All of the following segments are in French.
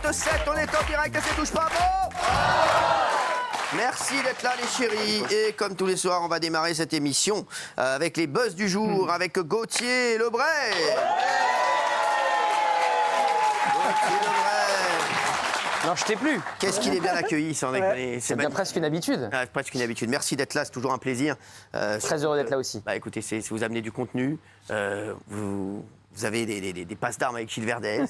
de 7, on est en direct et ça touche pas bon. Merci d'être là les chéris. Et comme tous les soirs, on va démarrer cette émission avec les buzz du jour, avec Gauthier Lebray. Gauthier Lebray. Non, je t'ai plus. Qu'est-ce qu'il est bien accueilli, sans déconner. C'est bien presque une habitude. Ah, presque une habitude. Merci d'être là, c'est toujours un plaisir. Très heureux d'être là aussi. Bah écoutez, vous amenez du contenu, vous avez des passes d'armes avec Gilles Verdez,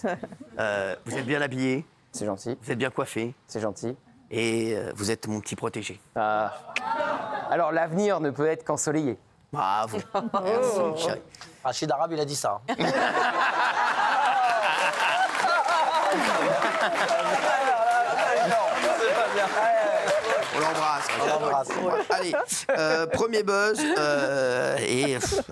vous êtes bien habillé, C'est gentil, vous êtes bien coiffé c'est gentil. et vous êtes mon petit protégé. Alors, l'avenir ne peut être qu'ensoleillé. Bravo. Merci, chérie. Rachid Arabe, il a dit ça. On l'embrasse. Allez, premier buzz,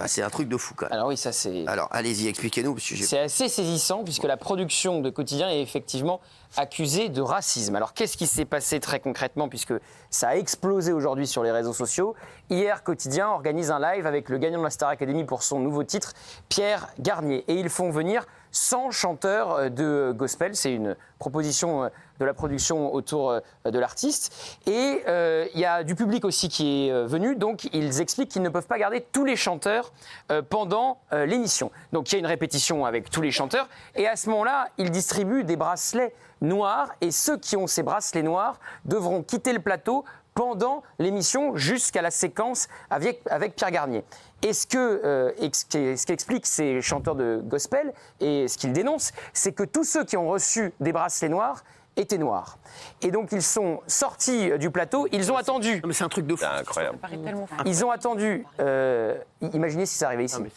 c'est un truc de fou quand même. Alors oui, ça c'est... Alors, allez-y, expliquez-nous. Parce que C'est assez saisissant puisque la production de Quotidien est effectivement accusée de racisme. Alors qu'est-ce qui s'est passé très concrètement puisque ça a explosé aujourd'hui sur les réseaux sociaux. Hier, Quotidien organise un live avec le gagnant de la Star Academy pour son nouveau titre, Pierre Garnier. Et ils font venir 100 chanteurs de gospel. C'est une proposition de la production autour de l'artiste. Et il y a du public aussi qui est venu. Donc ils expliquent qu'ils ne peuvent pas garder tous les chanteurs pendant l'émission. Donc il y a une répétition avec tous les chanteurs. Et à ce moment-là, ils distribuent des bracelets noirs. Et ceux qui ont ces bracelets noirs devront quitter le plateau pendant l'émission jusqu'à la séquence avec Pierre Garnier. Et ce qu'expliquent ces chanteurs de gospel et ce qu'ils dénoncent, c'est que tous ceux qui ont reçu des bracelets noirs étaient noirs. Et donc ils sont sortis du plateau, ils ont attendu. Non, mais c'est un truc de fou. C'est incroyable. Ils ont attendu. Imaginez si ça arrivait ici. Non, mais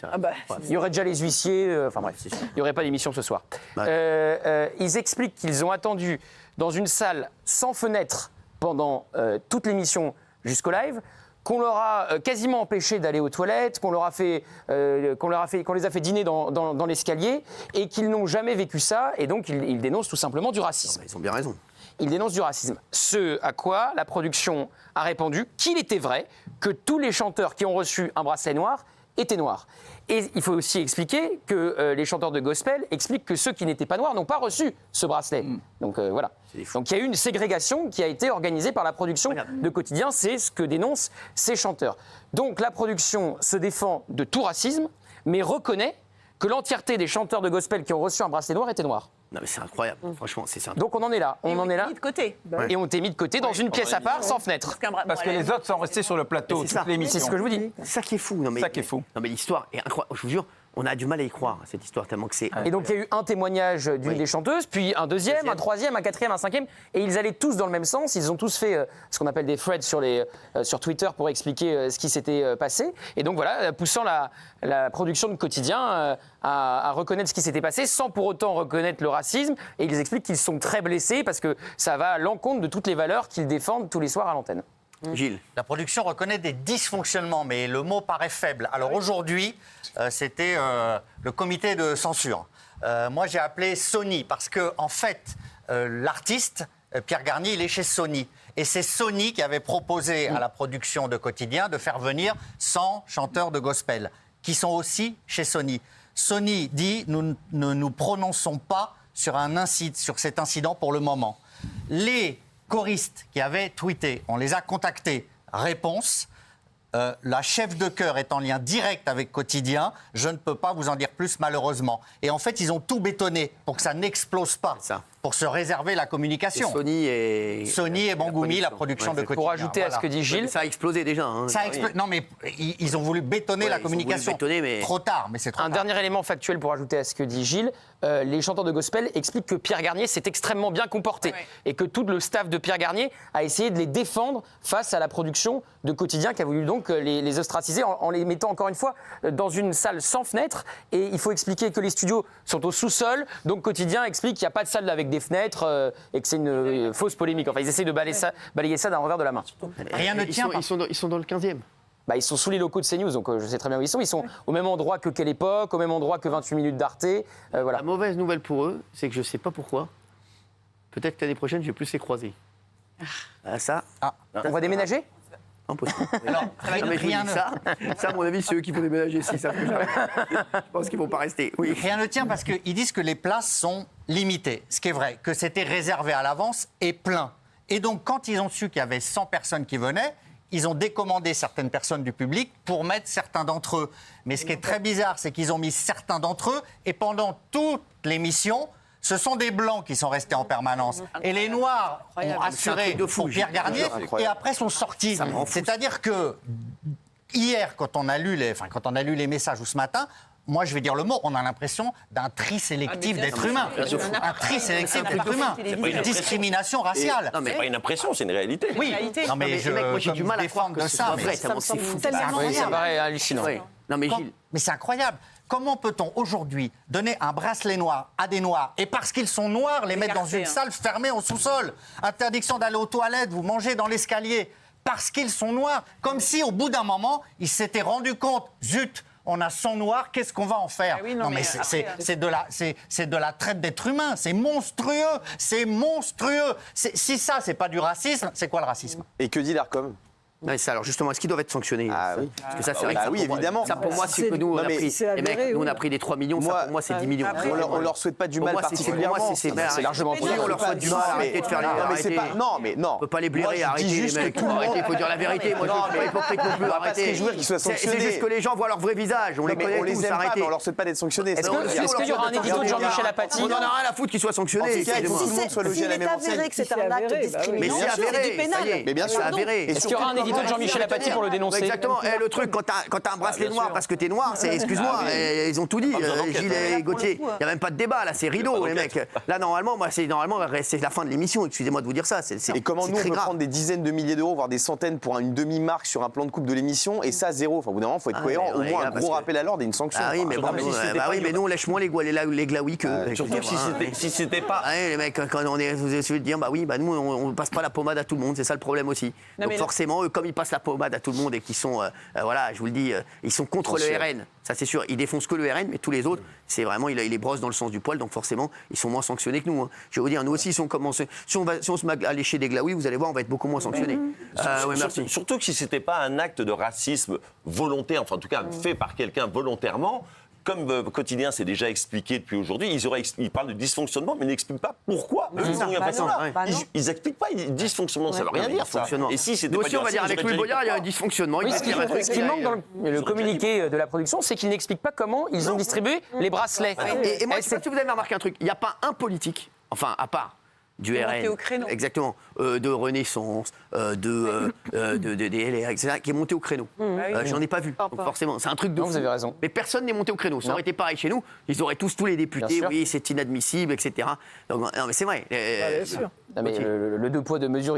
c'est- Il y aurait déjà les huissiers. Enfin bref, il n'y aurait pas d'émission ce soir. Ils expliquent qu'ils ont attendu dans une salle sans fenêtre pendant toute l'émission jusqu'au live, qu'on leur a quasiment empêché d'aller aux toilettes, qu'on les a fait dîner dans l'escalier et qu'ils n'ont jamais vécu ça. Et donc ils dénoncent tout simplement du racisme. Ils ont bien raison. Il dénonce du racisme. Ce à quoi la production a répondu qu'il était vrai que tous les chanteurs qui ont reçu un bracelet noir étaient noirs. Et il faut aussi expliquer que les chanteurs de gospel expliquent que ceux qui n'étaient pas noirs n'ont pas reçu ce bracelet. Donc voilà. Donc il y a eu une ségrégation qui a été organisée par la production de Quotidien, c'est ce que dénoncent ces chanteurs. Donc la production se défend de tout racisme, mais reconnaît que l'entièreté des chanteurs de gospel qui ont reçu un bracelet noir étaient noirs. Non, mais c'est incroyable. Franchement, c'est ça. Donc on en est là. On en est là. Mis de côté. Et on t'est mis de côté dans une pièce à part, sans fenêtre. Parce que les autres sont restés sur le plateau Mais c'est toute ça. l'émission. C'est ce que je vous dis. C'est ça qui est fou. Non, mais, Ça qui est fou. Non, mais l'histoire est incroyable. Je vous jure, on a du mal à y croire, cette histoire, tellement que c'est. Et donc il y a eu un témoignage d'une des chanteuses, puis un deuxième, un troisième, un quatrième, un cinquième, et ils allaient tous dans le même sens. Ils ont tous fait ce qu'on appelle des threads sur Twitter pour expliquer ce qui s'était passé. Et donc voilà, poussant la production de Quotidien à reconnaître ce qui s'était passé, sans pour autant reconnaître le racisme. Et ils expliquent qu'ils sont très blessés parce que ça va à l'encontre de toutes les valeurs qu'ils défendent tous les soirs à l'antenne. Gilles. La production reconnaît des dysfonctionnements, mais le mot paraît faible. Alors aujourd'hui, c'était le comité de censure. Moi, j'ai appelé Sony parce que, en fait, l'artiste, Pierre Garnier, il est chez Sony. Et c'est Sony qui avait proposé à la production de Quotidien de faire venir 100 chanteurs de gospel, qui sont aussi chez Sony. Sony dit, nous ne nous prononçons pas sur cet incident pour le moment. Les choristes qui avaient tweeté, on les a contactés. Réponse, la chef de chœur est en lien direct avec Quotidien, je ne peux pas vous en dire plus malheureusement. Et en fait, ils ont tout bétonné pour que ça n'explose pas, Ça. pour se réserver la communication. Sony et Bangoumi, la production de Quotidien. Pour ajouter à ce que dit Gilles, Ça a explosé déjà. Hein. Non mais ils ont voulu bétonner Ouais, la ils ont voulu communication. bétonner, mais- Trop tard, mais c'est trop un tard. dernier élément factuel pour ajouter à ce que dit Gilles, les chanteurs de gospel expliquent que Pierre Garnier s'est extrêmement bien comporté et que tout le staff de Pierre Garnier a essayé de les défendre face à la production de Quotidien qui a voulu donc les ostraciser en les mettant encore une fois dans une salle sans fenêtre. Et il faut expliquer que les studios sont au sous-sol, donc Quotidien explique qu'il n'y a pas de salle avec des fenêtres et que c'est une fausse polémique. Enfin, ils essaient de balayer ça d'un revers de la main. Rien ne tient. Ils sont dans le 15e. Ils sont sous les locaux de CNews, donc je sais très bien où ils sont. Ils sont au même endroit que Quelle Époque, au même endroit que 28 minutes d'Arte. Voilà. La mauvaise nouvelle pour eux, c'est que je ne sais pas pourquoi. Peut-être que l'année prochaine, je vais plus les croiser. Ça. On va déménager ? Impossible. Alors, Non, mais je vous rien dis, ne- ça, à mon avis, c'est eux qui vont déménager si ça fait jamais. Je pense qu'ils vont pas rester. Oui. Rien ne tient parce qu'ils disent que les places sont limitées, ce qui est vrai, que c'était réservé à l'avance et plein. Et donc, quand ils ont su qu'il y avait 100 personnes qui venaient, ils ont décommandé certaines personnes du public pour mettre certains d'entre eux. Mais ce qui est très bizarre, c'est qu'ils ont mis certains d'entre eux et pendant toute l'émission, ce sont des blancs qui sont restés en permanence. Et les noirs ont assuré truc de fou, pour Pierre Garnier et après sont sortis. Ça me rend fou. C'est-à-dire que hier, quand on a lu les messages ou ce matin, moi, je vais dire le mot, on a l'impression d'un tri sélectif d'êtres humains. Un tri sélectif d'êtres humains. Une discrimination raciale. Non, mais C'est pas une impression, c'est une réalité. Oui, non mais les mecs, moi, j'ai du mal à croire que de ce ça. soit mais vrai, c'est tellement c'est fou. Oui, ça paraît hallucinant. Ouais. Non, mais Gilles. Mais c'est incroyable. Comment peut-on aujourd'hui donner un bracelet noir à des noirs et parce qu'ils sont noirs, les mettre dans une salle fermée au sous-sol? Interdiction d'aller aux toilettes, vous mangez dans l'escalier parce qu'ils sont noirs. Comme si au bout d'un moment, ils s'étaient rendus compte, zut, on a 100 noirs, qu'est-ce qu'on va en faire? Ah oui, non, mais c'est de la traite d'êtres humains, c'est monstrueux, c'est monstrueux. Si ça, c'est pas du racisme, c'est quoi le racisme? Et que dit l'ARCOM? Non, mais ça, alors justement, est-ce qu'ils doivent être sanctionnés? Ah oui. Parce que ça, c'est vrai Bah que ça, oui, pour moi- évidemment. Ça, pour moi, c'est que nous, on a Non, mais pris. c'est Les mecs, avéré, nous, on oui. a pris des 3 millions. Ça, pour moi, c'est 10 millions. On leur souhaite pas du Pour mal moi, particulièrement. c'est largement Oui, on leur souhaite du mal. Arrêtez de faire les. Non, mais c'est arrêtez. pas. Non, mais non. On peut pas les Moi, blairer, je dis arrêtez juste les que mecs. tout le monde- Arrêtez, il faut dire la vérité. Moi, je Non, ne suis pas mais hypocrite non plus. on va pas se Arrêtez. réjouir qu'ils soient C'est sanctionnés. juste que les gens voient leur vrai visage. On les Mais connaît on les tous, aime pas, mais arrêtez. on leur souhaite pas d'être sanctionnés. Est-ce ça veut dire. qu'il y aura un édito de Jean-Michel Apathy? On en a rien à foutre qu'ils soient sanctionnés. En tout cas, il faut que tout le monde soit logé à la S'il est même enseigne. avéré que c'est Si c'est un acte avéré, bah oui. Mais discriminant, c'est c'est avéré, du pénal. ça y est. Mais bien sûr. C'est avéré. Est-ce qu'il y aura un édito de Jean-Michel Apathy pour le dénoncer? Exactement. Le truc, quand t'as un bracelet noir parce que t'es noir, c'est, excuse-moi, ils ont tout dit, besoin d'enquête. Gilles et Gauthier. Il n'y a même pas de débat, là, c'est rideau, les mecs. Là, normalement, c'est la fin de l'émission, excusez-moi de vous dire ça. Et comment nous, on très peut grave. prendre des dizaines de milliers d'euros, voire des centaines pour une demi-marque sur un plan de coupe de l'émission, et ça, zéro. Enfin, au bout d'un moment, il faut être Ah, cohérent. mais Au les moins, gars, un parce gros que- rappel à l'ordre et une sanction. Ah oui, mais bon, Enfin, mais nous, on lèche moins les glaouis que. Surtout si c'était pas. Ah oui, les mecs, quand on est, vous essayez de dire, bah oui, bah nous, on passe pas la pommade à tout le monde, c'est ça le problème aussi. Non, Donc mais forcément, eux, comme ils passent la pommade à tout le monde et qu'ils sont, voilà, je vous le dis, ils sont contre le Attention. RN. Ça, c'est sûr. Ils défoncent que le RN, mais tous les autres, c'est vraiment, ils les brossent dans le sens du poil, donc forcément, ils sont moins sanctionnés que nous. Hein. Je vais vous dire, nous aussi, si on se met à lécher des glaouis, vous allez voir, on va être beaucoup moins sanctionnés. Oui, merci. Surtout que si ce n'était pas un acte de racisme volontaire, enfin en tout cas fait par quelqu'un volontairement, comme Quotidien s'est déjà expliqué depuis aujourd'hui, ils parlent de dysfonctionnement, mais ils n'expliquent pas pourquoi. Eux, ils ont rien fait ça. Ils n'expliquent pas, dysfonctionnement, ça ne veut rien dire ça. Dysfonctionnement. Et si c'était Nous pas aussi, on va dire, avec Louis Boyard, il y a un dysfonctionnement. Oui, Il ce va qui, dire un truc, ce qui manque dans le communiqué de la production, c'est qu'ils n'expliquent pas comment ils ont distribué les bracelets. Et moi, je ne sais c'est- pas si vous avez remarqué un truc. Il n'y a pas un politique, enfin, à part du Qui est RN, monté au créneau. exactement, de Renaissance, de LR, etc., qui est monté au créneau. J'en ai pas vu. Donc forcément, c'est un truc de Non, fou. vous avez raison. Mais personne n'est monté au créneau. Ça Non. aurait été pareil chez nous. Ils auraient tous les députés. Bien sûr. Oui, c'est inadmissible, etc. Donc, non, mais c'est vrai. Bien sûr. Non, mais le deux poids, deux mesures,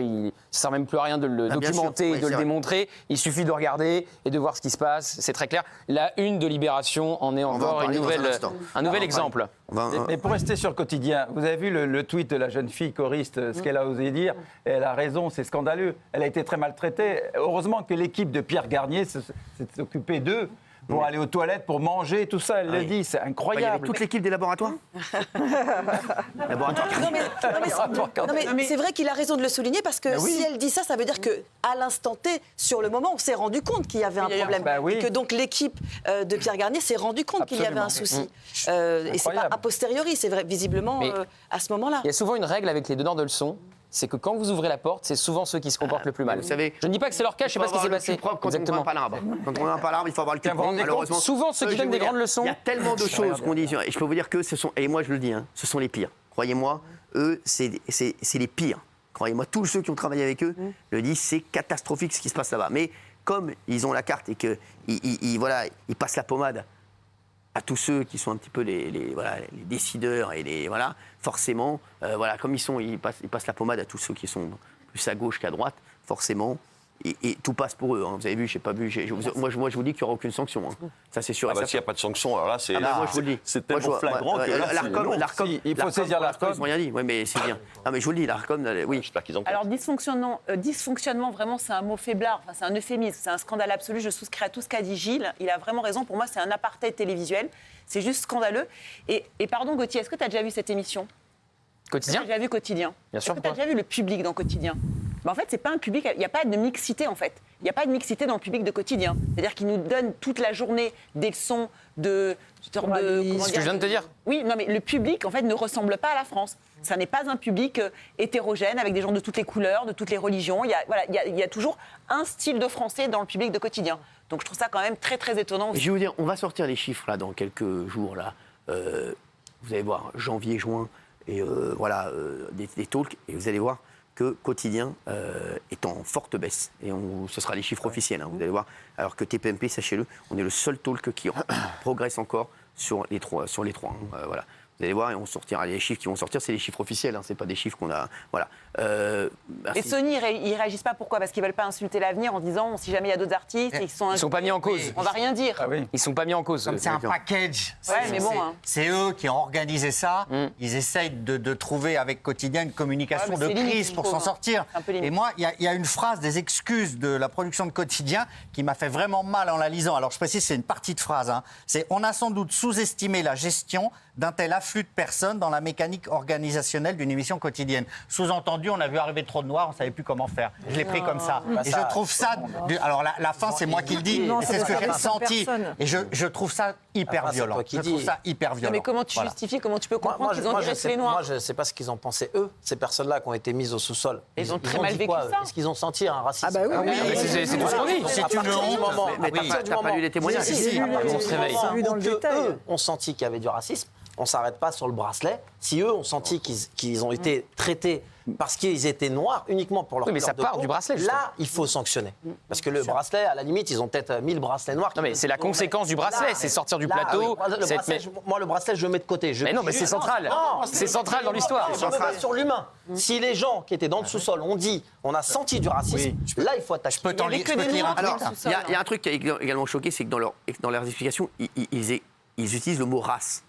ça sert même plus à rien de le Ah, bien documenter sûr. et Oui, de c'est le vrai. démontrer. Il suffit de regarder et de voir ce qui se passe. C'est très clair. La une de Libération en est va en encore parler dans un instant. un nouvel exemple. Mais pour rester sur le quotidien, vous avez vu le tweet de la jeune fille choriste, ce qu'elle a osé dire. Et elle a raison, c'est scandaleux. Elle a été très maltraitée. Heureusement que l'équipe de Pierre Garnier s'est occupée d'eux pour aller aux toilettes, pour manger, tout ça. Elle le dit, c'est Il y avait incroyable. toute l'équipe des laboratoires. Laboratoires. Non, mais c'est vrai qu'il a raison de le souligner parce que oui. si elle dit ça, ça veut dire que à l'instant T, sur le moment, on s'est rendu compte qu'il y avait un problème Bah oui. et que donc l'équipe de Pierre Garnier s'est rendu compte qu'il y avait un souci. Et c'est pas Incroyable. a posteriori, c'est vrai, visiblement Mais- à ce moment-là. Il y a souvent une règle avec les donneurs de leçons. C'est que quand vous ouvrez la porte, c'est souvent ceux qui se comportent le plus mal. vous savez, je ne dis pas que c'est leur cas, je ne sais pas ce qui s'est passé. Quand on grimpe pas l'arbre. Quand on grimpe pas l'arbre, il faut avoir le cul Tiens, vous propre, vous rendez compte, malheureusement. souvent, ceux qui je donnent vais des vous grandes dire, leçons- Il y a tellement de choses qu'on dit. Et je peux vous dire que ce sont, et moi je le dis, hein, ce sont les pires. Croyez-moi, eux, c'est les pires. Croyez-moi, tous ceux qui ont travaillé avec eux le disent, c'est catastrophique ce qui se passe là-bas. Mais comme ils ont la carte et qu'ils voilà, ils passent la pommade à tous ceux qui sont un petit peu voilà, les décideurs et voilà, forcément, voilà, comme ils passent la pommade à tous ceux qui sont plus à gauche qu'à droite, forcément. Et tout passe pour eux. Hein. Vous avez vu, j'ai pas vu. Moi, je vous dis qu'il n'y aura aucune sanction. Hein. Ça, c'est sûr. Ah et bah certain. s'il n'y a pas de sanction, alors là, c'est Moi, je vous le dis. c'est Moi, tellement je vois- flagrant que là, c'est l'Arcom, long. l'Arcom, Si, il faut saisir l'Arcom. Ils n'ont rien dit. Oui, mais c'est bien. Non, mais je vous le dis, l'Arcom, oui. J'espère qu'ils enquêtent. Alors dysfonctionnement, vraiment, c'est un mot faiblard, enfin, c'est un euphémisme, c'est un scandale absolu. Je souscris à tout ce qu'a dit Gilles. Il a vraiment raison. Pour moi, c'est un apartheid télévisuel. C'est juste scandaleux. Et pardon, Gauthier, est-ce que tu as déjà vu cette émission? Tu Quotidien as déjà vu Quotidien? Bien sûr, Est-ce que tu as pourquoi déjà vu le public dans Quotidien? En fait, c'est pas un public, il n'y a pas de mixité en fait. il n'y a pas de mixité dans le public de quotidien. C'est-à-dire qu'ils nous donnent toute la journée des leçons de... comment ce que je viens de te dire. Oui, non, mais le public, en fait, ne ressemble pas à la France. Ça n'est pas un public hétérogène, avec des gens de toutes les couleurs, de toutes les religions. Il y a toujours un style de français dans le public de quotidien. Donc je trouve ça quand même très, très étonnant aussi. Je vais vous dire, on va sortir les chiffres là dans quelques jours là. Vous allez voir janvier, juin et des talks et vous allez voir que Quotidien est en forte baisse et ce sera les chiffres officiels. Hein, vous allez voir. Alors que TPMP, sachez-le, on est le seul talk qui progresse encore sur les trois. Voilà. Vous allez voir, et on sortira les chiffres qui vont sortir, c'est les chiffres officiels, hein, c'est pas des chiffres qu'on a. Voilà. Et Sony, ils réagissent pas pourquoi ? Parce qu'ils veulent pas insulter l'avenir en disant si jamais il y a d'autres artistes et Ils sont pas mis en cause. On va rien dire. Ah oui. Ils sont pas mis en cause. Comme c'est un package. Ouais, mais bon, hein. C'est eux qui ont organisé ça. Ils essayent de trouver avec Quotidien une communication Ouais, mais de c'est limite, crise pour Nico, s'en sortir. c'est un peu limite. Et moi, il y a une phrase des excuses de la production de Quotidien qui m'a fait vraiment mal en la lisant. Alors je précise, c'est une partie de phrase. Hein. C'est « On a sans doute sous-estimé la gestion d'un tel afflux de personnes dans la mécanique organisationnelle d'une émission quotidienne. » Sous-entendu, on a vu arriver trop de noirs, on ne savait plus comment faire. Je l'ai pris comme ça. Et je trouve ça... Alors la fin, c'est moi qui le dis, et c'est ce que j'ai ressenti. Et je trouve ça hyper violent. toi qui Je trouve dis. ça hyper Non, violent. mais comment tu justifies, comment tu peux comprendre qu'ils ont viré tous les noirs ? Moi, je ne sais pas ce qu'ils ont pensé, eux, ces personnes-là qui ont été mises au sous-sol. Ils ont très mal dit vécu quoi, ça. Est-ce qu'ils ont senti un racisme Ah bah oui, oui. C'est tout ce qu'on dit. C'est À une partir du honte. moment- Mais à partir du t'as pas moment- lu les témoignages. Si, si, à partir on du se réveille. moment Vu dans le où détail. eux ont senti qu'il y avait du racisme, on ne s'arrête pas sur le bracelet. Si eux ont senti qu'ils ont été traités parce qu'ils étaient noirs uniquement pour leur Oui, mais couleur ça de part peau, du bracelet, justement. là, il faut sanctionner. Parce que le bracelet, à la limite, ils ont peut-être 1000 bracelets noirs. Non, mais c'est la conséquence du bracelet, c'est sortir du plateau. Moi, le bracelet, je le mets de côté. Mais non, mais c'est central. C'est central dans l'histoire. Je me base sur l'humain. Si les gens qui étaient dans le sous-sol ont dit on a senti du racisme, là, il faut attaquer. Je peux t'en lire un Alors, truc. il y a un truc qui a également choqué, c'est que dans leurs explications, ils utilisent le mot race.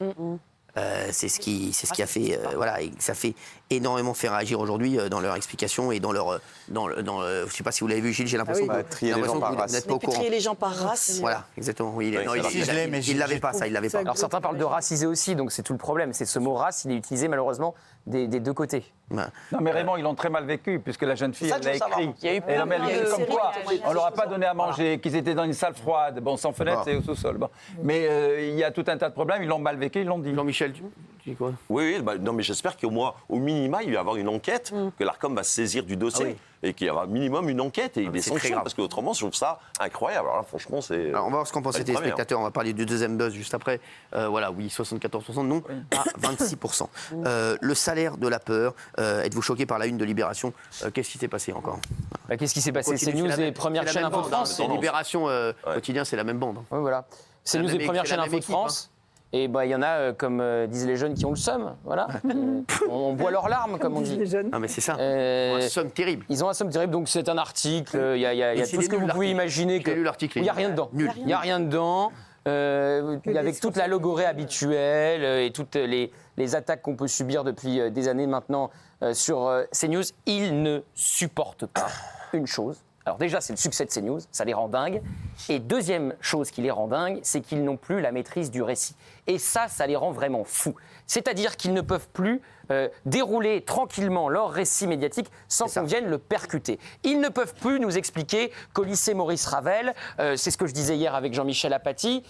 C'est ce qui a fait, et ça fait énormément faire réagir aujourd'hui dans leur explication et je sais pas si vous l'avez vu, Gilles, j'ai l'impression oui. Trier les gens par race. vous n'êtes pas au courant. Trier les gens par race. Voilà, exactement. Oui, Oui, non, ça si, je l'ai, mais il l'avait pas, ça, il l'avait pas. Alors certains parlent de raciser aussi, donc c'est tout le problème. C'est ce mot race, il est utilisé malheureusement des deux côtés. Ouais. Non, mais Raymond, ils l'ont très mal vécu, puisque la jeune fille, Ça, elle je l'a veux savoir. écrit. Il y a eu Et plein non, mais de elle dit comme séries quoi, qui on leur a pas donné à manger, qu'ils étaient dans une salle froide. Bon, sans fenêtre, Bon. c'est au sous-sol. Bon. Mais il y a tout un tas de problèmes, ils l'ont mal vécu, ils l'ont dit. Jean-Michel, tu dis quoi? Oui, non, mais j'espère qu'au moins, au minima, il va y avoir une enquête, que l'ARCOM va se saisir du dossier. Ah oui. Et qu'il y aura minimum une enquête et des c'est très sanctions, grave. parce qu'autrement, je trouve ça incroyable. Alors là, franchement, c'est. Alors, on va voir ce qu'en pensent pas les le premier, téléspectateurs. On va parler du deuxième buzz juste après. Oui, 74%, non, à 26%. Le salaire de la peur. Êtes-vous choqué par la une de Libération? Qu'est-ce qui s'est passé encore? Bah, qu'est-ce qui s'est passé? C'est News et Première chaîne Info de France. C'est Libération quotidien, c'est la même bande. Oui, voilà. C'est la News même et Première c'est la chaîne même Info de équipe, France. Et bah, il y en a, comme disent les jeunes, qui ont le seum. Voilà. On boit leurs larmes, comme on dit. Non, mais c'est ça. Euh, Un somme terrible. Ils ont un somme terrible, donc c'est un article. Il y a Et c'est tout ce que nul, vous pouvez l'article. imaginer. J'ai lu l'article, Il n'y a rien dedans. Nul. Il n'y a rien dedans. Avec toute la logorée habituelle et toutes les attaques qu'on peut subir depuis des années maintenant sur CNews, ils ne supportent pas une chose. Alors déjà, c'est le succès de CNews, ça les rend dingues. Et deuxième chose qui les rend dingues, c'est qu'ils n'ont plus la maîtrise du récit. Et ça les rend vraiment fous. C'est-à-dire qu'ils ne peuvent plus dérouler tranquillement leur récit médiatique sans qu'on vienne le percuter. Ils ne peuvent plus nous expliquer qu'au lycée Maurice Ravel, c'est ce que je disais hier avec Jean-Michel Apathy,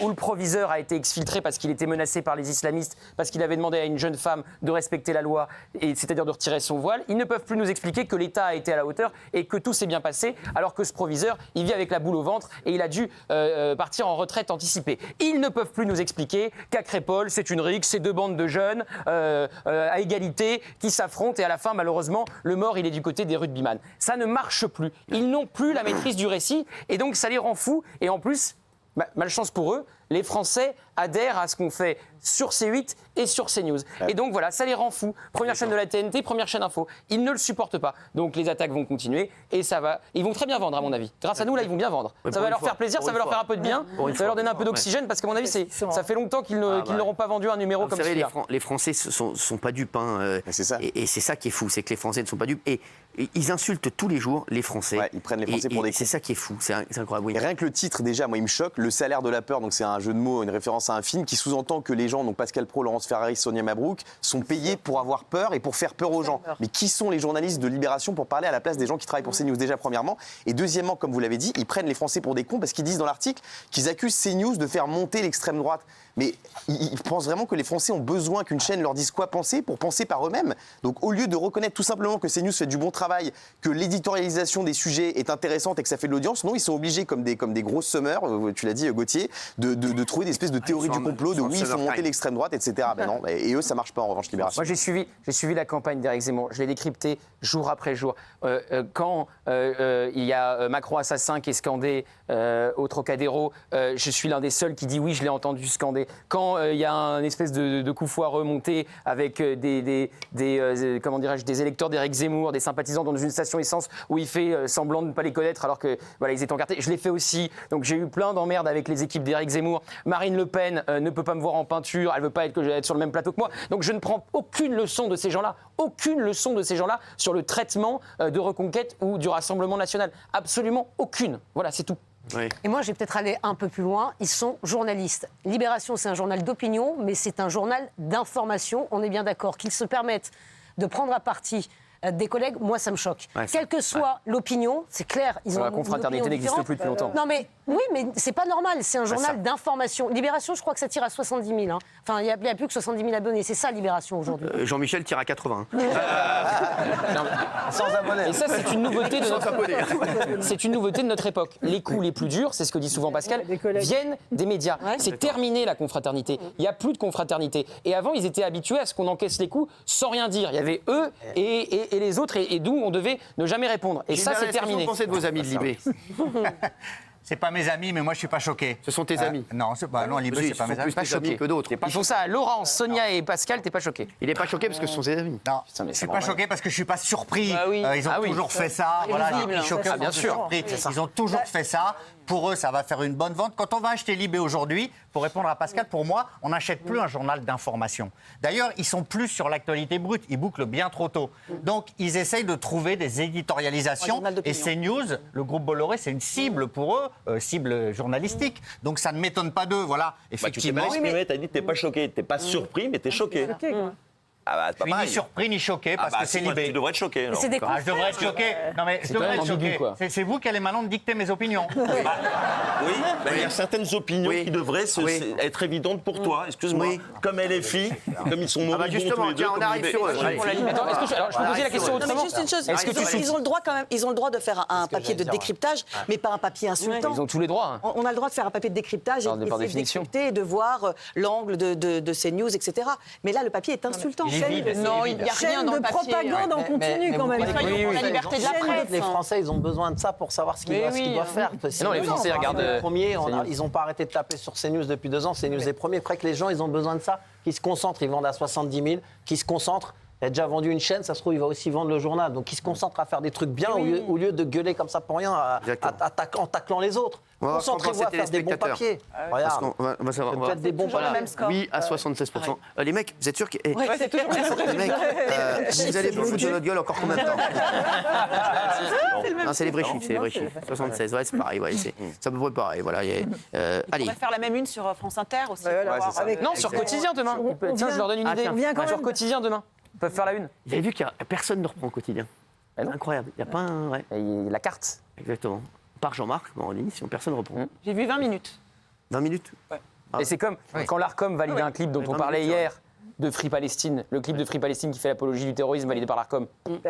où le proviseur a été exfiltré parce qu'il était menacé par les islamistes, parce qu'il avait demandé à une jeune femme de respecter la loi, c'est-à-dire de retirer son voile. Ils ne peuvent plus nous expliquer que l'État a été à la hauteur et que tout s'est bien passé, alors que ce proviseur, il vit avec la boule au ventre et il a dû partir en retraite anticipée. Ils ne peuvent plus nous expliquer qu'à Crépol, c'est une rixe, c'est deux bandes de jeunes à égalité qui s'affrontent et à la fin, malheureusement, le mort, il est du côté des rugbyman. Ça ne marche plus. Ils n'ont plus la maîtrise du récit et donc ça les rend fous. Et en plus, malchance pour eux, les Français adhèrent à ce qu'on fait sur C8 et sur CNews. Et donc voilà, ça les rend fous. Première chaîne de la TNT, Première chaîne Info. Ils ne le supportent pas. Donc les attaques vont continuer et ça va. Ils vont très bien vendre, à mon avis. Grâce à nous, là, ils vont bien vendre. Ouais, Ça pour va une leur fois. faire plaisir, Pour ça va une leur faire fois. un peu de bien. Pour une Ça va leur fois. donner un peu d'oxygène parce qu'à mon avis, ça fait longtemps qu'ils n'auront pas vendu un numéro Vous comme savez, celui-là. les Français sont pas dupes. Hein, C'est ça. Et c'est ça qui est fou, c'est que les Français ne sont pas dupes. Et ils insultent tous les jours les Français. Ouais, ils prennent les Français pour des C'est cons. ça qui est fou, c'est incroyable. Oui. Et rien que le titre, déjà, moi, il me choque. Le salaire de la peur, donc c'est un jeu de mots, une référence à un film qui sous-entend que les gens, donc Pascal Praud, Laurence Ferrari, Sonia Mabrouk, sont payés pour avoir peur et pour faire peur aux gens. Mais qui sont les journalistes de Libération pour parler à la place des gens qui travaillent pour CNews, déjà premièrement? Et deuxièmement, comme vous l'avez dit, ils prennent les Français pour des cons parce qu'ils disent dans l'article qu'ils accusent CNews de faire monter l'extrême droite. Mais ils pensent vraiment que les Français ont besoin qu'une chaîne leur dise quoi penser pour penser par eux-mêmes. Donc au lieu de reconnaître tout simplement que CNews fait du bon travail, que l'éditorialisation des sujets est intéressante et que ça fait de l'audience, non, ils sont obligés, comme des gros summers, tu l'as dit Gauthier, de trouver des espèces de théories du complot, de oui, il faut monter l'extrême droite, etc. Ben non, et eux, ça marche pas en revanche, Libération. Moi, j'ai suivi la campagne d'Éric Zemmour. Je l'ai décryptée jour après jour. Quand il y a Macron assassin qui est scandé au Trocadéro, je suis l'un des seuls qui dit oui, je l'ai entendu scander. Quand il y a un espèce de coup foireux monté avec des électeurs d'Éric Zemmour, des sympathisants dans une station essence où il fait semblant de ne pas les connaître alors que voilà, ils étaient encartés. Je l'ai fait aussi. Donc j'ai eu plein d'emmerdes avec les équipes d'Éric Zemmour. Marine Le Pen ne peut pas me voir en peinture, elle veut pas être sur le même plateau que moi. Donc je ne prends aucune leçon de ces gens-là, sur le traitement de Reconquête ou du Rassemblement national. Absolument aucune. Voilà, c'est tout. Oui. Et moi, je vais peut-être aller un peu plus loin. Ils sont journalistes. Libération, c'est un journal d'opinion, mais c'est un journal d'information. On est bien d'accord qu'ils se permettent de prendre à partie des collègues. Moi, ça me choque. Ouais, quelle que soit l'opinion, c'est clair. La confraternité n'existe plus depuis longtemps. Non, mais oui, mais c'est pas normal. C'est un journal d'information. Libération, je crois que ça tire à 70 000. Hein. Enfin, il n'y a plus que 70 000 abonnés. C'est ça, Libération, aujourd'hui. Jean-Michel tire à 80. Sans abonnés. Et ça, c'est une nouveauté de notre époque. Les coups les plus durs, c'est ce que dit souvent Pascal, viennent des médias. Ouais, c'est terminé la confraternité. Il n'y a plus de confraternité. Et avant, ils étaient habitués à ce qu'on encaisse les coups sans rien dire. Il y avait eux et les autres, et d'où on devait ne jamais répondre. Et ça, c'est terminé. Qu'est-ce que vous pensez de vos amis de Libé? C'est pas mes amis, mais moi je suis pas choqué. Ce sont tes amis? Non, Libé, c'est pas mes amis. Pas choqué que d'autres. Ils font ça à Laurence, Sonia et Pascal, t'es pas choqué? Il est pas choqué parce que ce sont ses amis. Non, je suis pas choqué parce que je suis pas surpris. Ils ont toujours fait ça. Voilà, les choqués, bien sûr. Ils ont toujours fait ça. Pour eux, ça va faire une bonne vente. Quand on va acheter Libé aujourd'hui, pour répondre à Pascal, pour moi, on n'achète plus un journal d'information. D'ailleurs, ils sont plus sur l'actualité brute. Ils bouclent bien trop tôt. Donc, ils essayent de trouver des éditorialisations. Et CNews, le groupe Bolloré, c'est une cible pour eux, cible journalistique. Donc, ça ne m'étonne pas d'eux. Voilà, effectivement. Tu t'es mal exprimé, t'as dit que t'es pas choqué. T'es pas surpris, mais t'es choqué. Je suis ni surpris ni choqué parce que c'est Libé. Tu devrais être choqué. C'est des je devrais être choqué. Non mais je devrais être choqué. C'est vous qui allez maintenant me dicter mes opinions. Oui, il y a certaines opinions qui devraient être évidentes pour toi. Excuse-moi. Comme LFI, comme ils sont mauvais tous les deux. On arrive sur eux. Alors, je peux poser la question autrement. Non, mais juste une chose. Ils ont le droit quand même. Ils ont le droit de faire un papier de décryptage, mais pas un papier insultant. Ils ont tous les droits. On a le droit de faire un papier de décryptage et de décrypter et de voir l'angle de CNews, etc. Mais là, le papier est insultant. Non, il n'y a rien dans le papier. Propagande en continu quand même. Soyons pour la liberté de la presse. Les Français, ils ont besoin de ça pour savoir ce qu'ils doivent faire. Non, les Français regardent. Ils n'ont pas arrêté de taper sur CNews depuis 2 ans. CNews est premier. Après que les gens, ils ont besoin de ça, qu'ils se concentrent. Ils vendent à 70 000, qu'ils se concentrent. Il a déjà vendu une chaîne, ça se trouve, il va aussi vendre le journal. Donc, il se concentre à faire des trucs bien au lieu de gueuler comme ça pour rien en taclant les autres. Concentrez-vous à faire des bons papiers. Regarde, on va savoir. Peut-être des bons papiers. Oui, à 76%. Les mecs, vous êtes sûrs que. Ouais, c'est toujours Les mecs, vous allez vous foutre de notre gueule encore combien de temps? Non, c'est les vrais chiffres, c'est les vrais chiffres. 76, ouais, c'est pareil, c'est à peu près pareil. Voilà, allez. On va faire la même une sur France Inter aussi. Non, sur Quotidien demain. Tiens, je leur donne une idée. Sur Quotidien demain. Ils peuvent faire la une. Vous avez vu qu'il n'y a personne ne reprend Quotidien. C'est incroyable. Il n'y a pas un. Ouais. La carte. Exactement. Par Jean-Marc, en émission, personne ne reprend. J'ai vu 20 minutes. 20 minutes? Ouais. Et c'est comme quand l'ARCOM valide un clip dont on parlait hier de Free Palestine, le clip de Free Palestine qui fait l'apologie du terrorisme validé par l'ARCOM.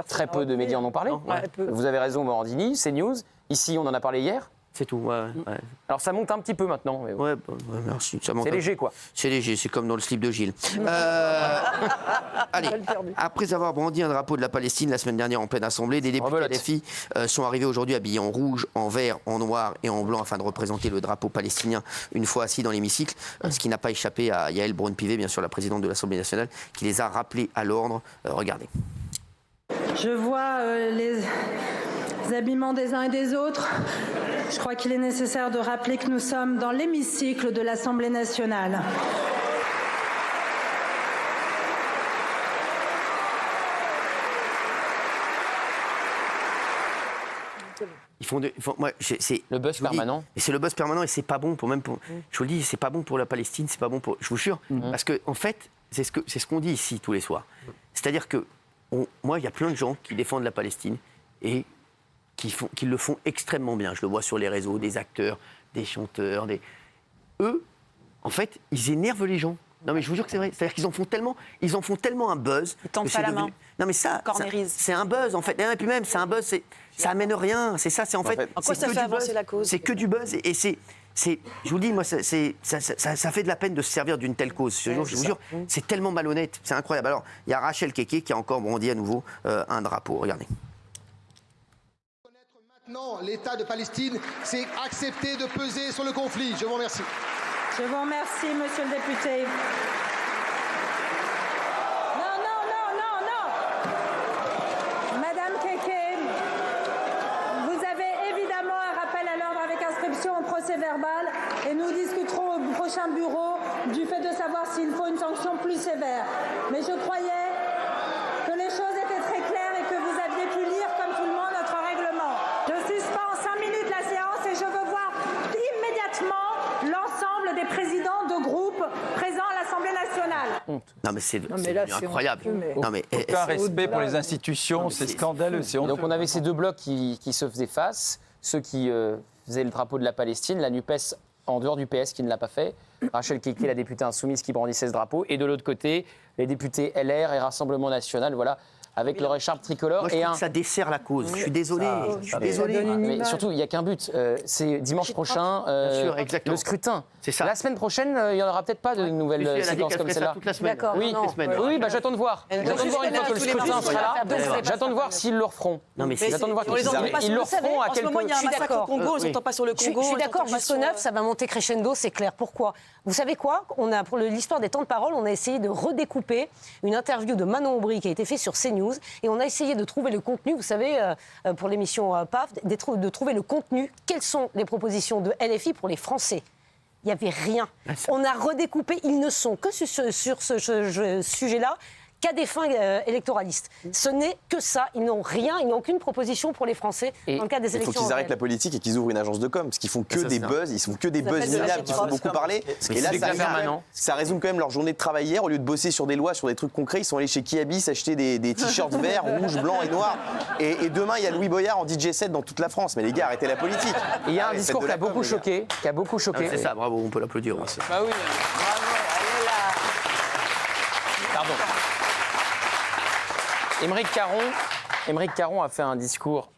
Très peu de médias en ont parlé. Vous avez raison, Morandini, CNews. Ici, on en a parlé hier. C'est tout, ouais. Alors ça monte un petit peu maintenant. Mais ouais, merci. C'est léger, quoi. C'est léger, c'est comme dans le slip de Gilles. Allez, après avoir brandi un drapeau de la Palestine la semaine dernière en pleine assemblée, des députés LFI sont arrivés aujourd'hui habillés en rouge, en vert, en noir et en blanc afin de représenter le drapeau palestinien une fois assis dans l'hémicycle, ce qui n'a pas échappé à Yael Braun-Pivet, bien sûr la présidente de l'Assemblée nationale, qui les a rappelés à l'ordre. Regardez. Je vois les habillements des uns et des autres. Je crois qu'il est nécessaire de rappeler que nous sommes dans l'hémicycle de l'Assemblée nationale. Il c'est le buzz permanent. Et c'est le buzz permanent et c'est pas bon je vous le dis, c'est pas bon pour la Palestine, c'est pas bon pour, je vous jure, parce que en fait, c'est ce qu'on dit ici tous les soirs. C'est-à-dire que moi, il y a plein de gens qui défendent la Palestine et qui le font extrêmement bien. Je le vois sur les réseaux, des acteurs, des chanteurs, eux, en fait, ils énervent les gens. Non mais je vous jure que c'est vrai. C'est-à-dire qu'ils en font tellement un buzz. Ils tendent pas la main. Non mais ça, c'est un buzz en fait. Et puis même, c'est un buzz, ça amène rien. C'est ça, c'est en fait. En quoi ça fait avancer la cause? C'est que du buzz et je vous dis, moi, ça fait de la peine de se servir d'une telle cause. Je vous jure, c'est tellement malhonnête, c'est incroyable. Alors, il y a Rachel Keke qui a encore brandi à nouveau un drapeau. Regardez. Maintenant, l'État de Palestine, c'est accepter de peser sur le conflit. Je vous remercie. Je vous remercie, monsieur le député. Non. Madame Keke, vous avez évidemment un rappel à l'ordre avec inscription au procès-verbal et nous discuterons au prochain bureau du fait de savoir s'il faut une sanction plus sévère. Mais je croyais que les choses étaient très claires et que vous aviez pu lire comme tout le monde notre règlement. Je suspends 5 minutes la séance et je veux voir immédiatement l'ensemble des présidents de groupe présents à l'Assemblée nationale. Non mais c'est incroyable. Aucun respect pour les institutions, c'est scandaleux. Donc on avait ces deux blocs qui se faisaient face, ceux qui faisaient le drapeau de la Palestine, la NUPES en dehors du PS qui ne l'a pas fait, Rachel Keke, la députée insoumise qui brandissait ce drapeau, et de l'autre côté, les députés LR et Rassemblement National, voilà, avec leur écharpe tricolore. Moi, je trouve que ça dessert la cause. Je suis désolé. Mais surtout, il n'y a qu'un but. C'est dimanche prochain, le scrutin. C'est ça. La semaine prochaine, il n'y en aura peut-être pas de nouvelles séquences comme celle-là. D'accord. Oui, j'attends de voir. J'attends de voir une fois que le scrutin sera là. J'attends de voir s'ils le referont. J'attends de voir qu'ils le referont à quel point. Il y a un massacre au Congo, on ne s'entend pas sur le Congo. Je suis d'accord, jusqu'au 9, ça va monter crescendo, c'est clair. Pourquoi? Vous savez quoi? Pour l'histoire des temps de parole, on a essayé de redécouper une interview de Manon Aubry qui a été faite sur CNews et on a essayé de trouver le contenu, vous savez, pour l'émission PAF, de trouver le contenu. Quelles sont les propositions de LFI pour les Français? Il n'y avait rien. On a redécoupé, ils ne sont que sur ce sujet-là qu'à des fins électoralistes. Ce n'est que ça. Ils n'ont rien, ils n'ont aucune proposition pour les Français dans le cadre des élections. Il faut qu'ils arrêtent la politique et qu'ils ouvrent une agence de com, parce qu'ils font que des buzz, ils font que des buzz minables qui font beaucoup parler. Et là, ça résume quand même leur journée de travail hier. Au lieu de bosser sur des lois, sur des trucs concrets, ils sont allés chez Kiabi s'acheter des t-shirts verts, rouges, blancs et noirs. Et demain, il y a Louis Boyard en DJ set dans toute la France. Mais les gars, arrêtez la politique. Il y a un discours qui a beaucoup choqué. C'est ça, bravo, on peut l'applaudir. Bah oui. Bravo, elle est là. Pardon. Émeric Caron a fait un discours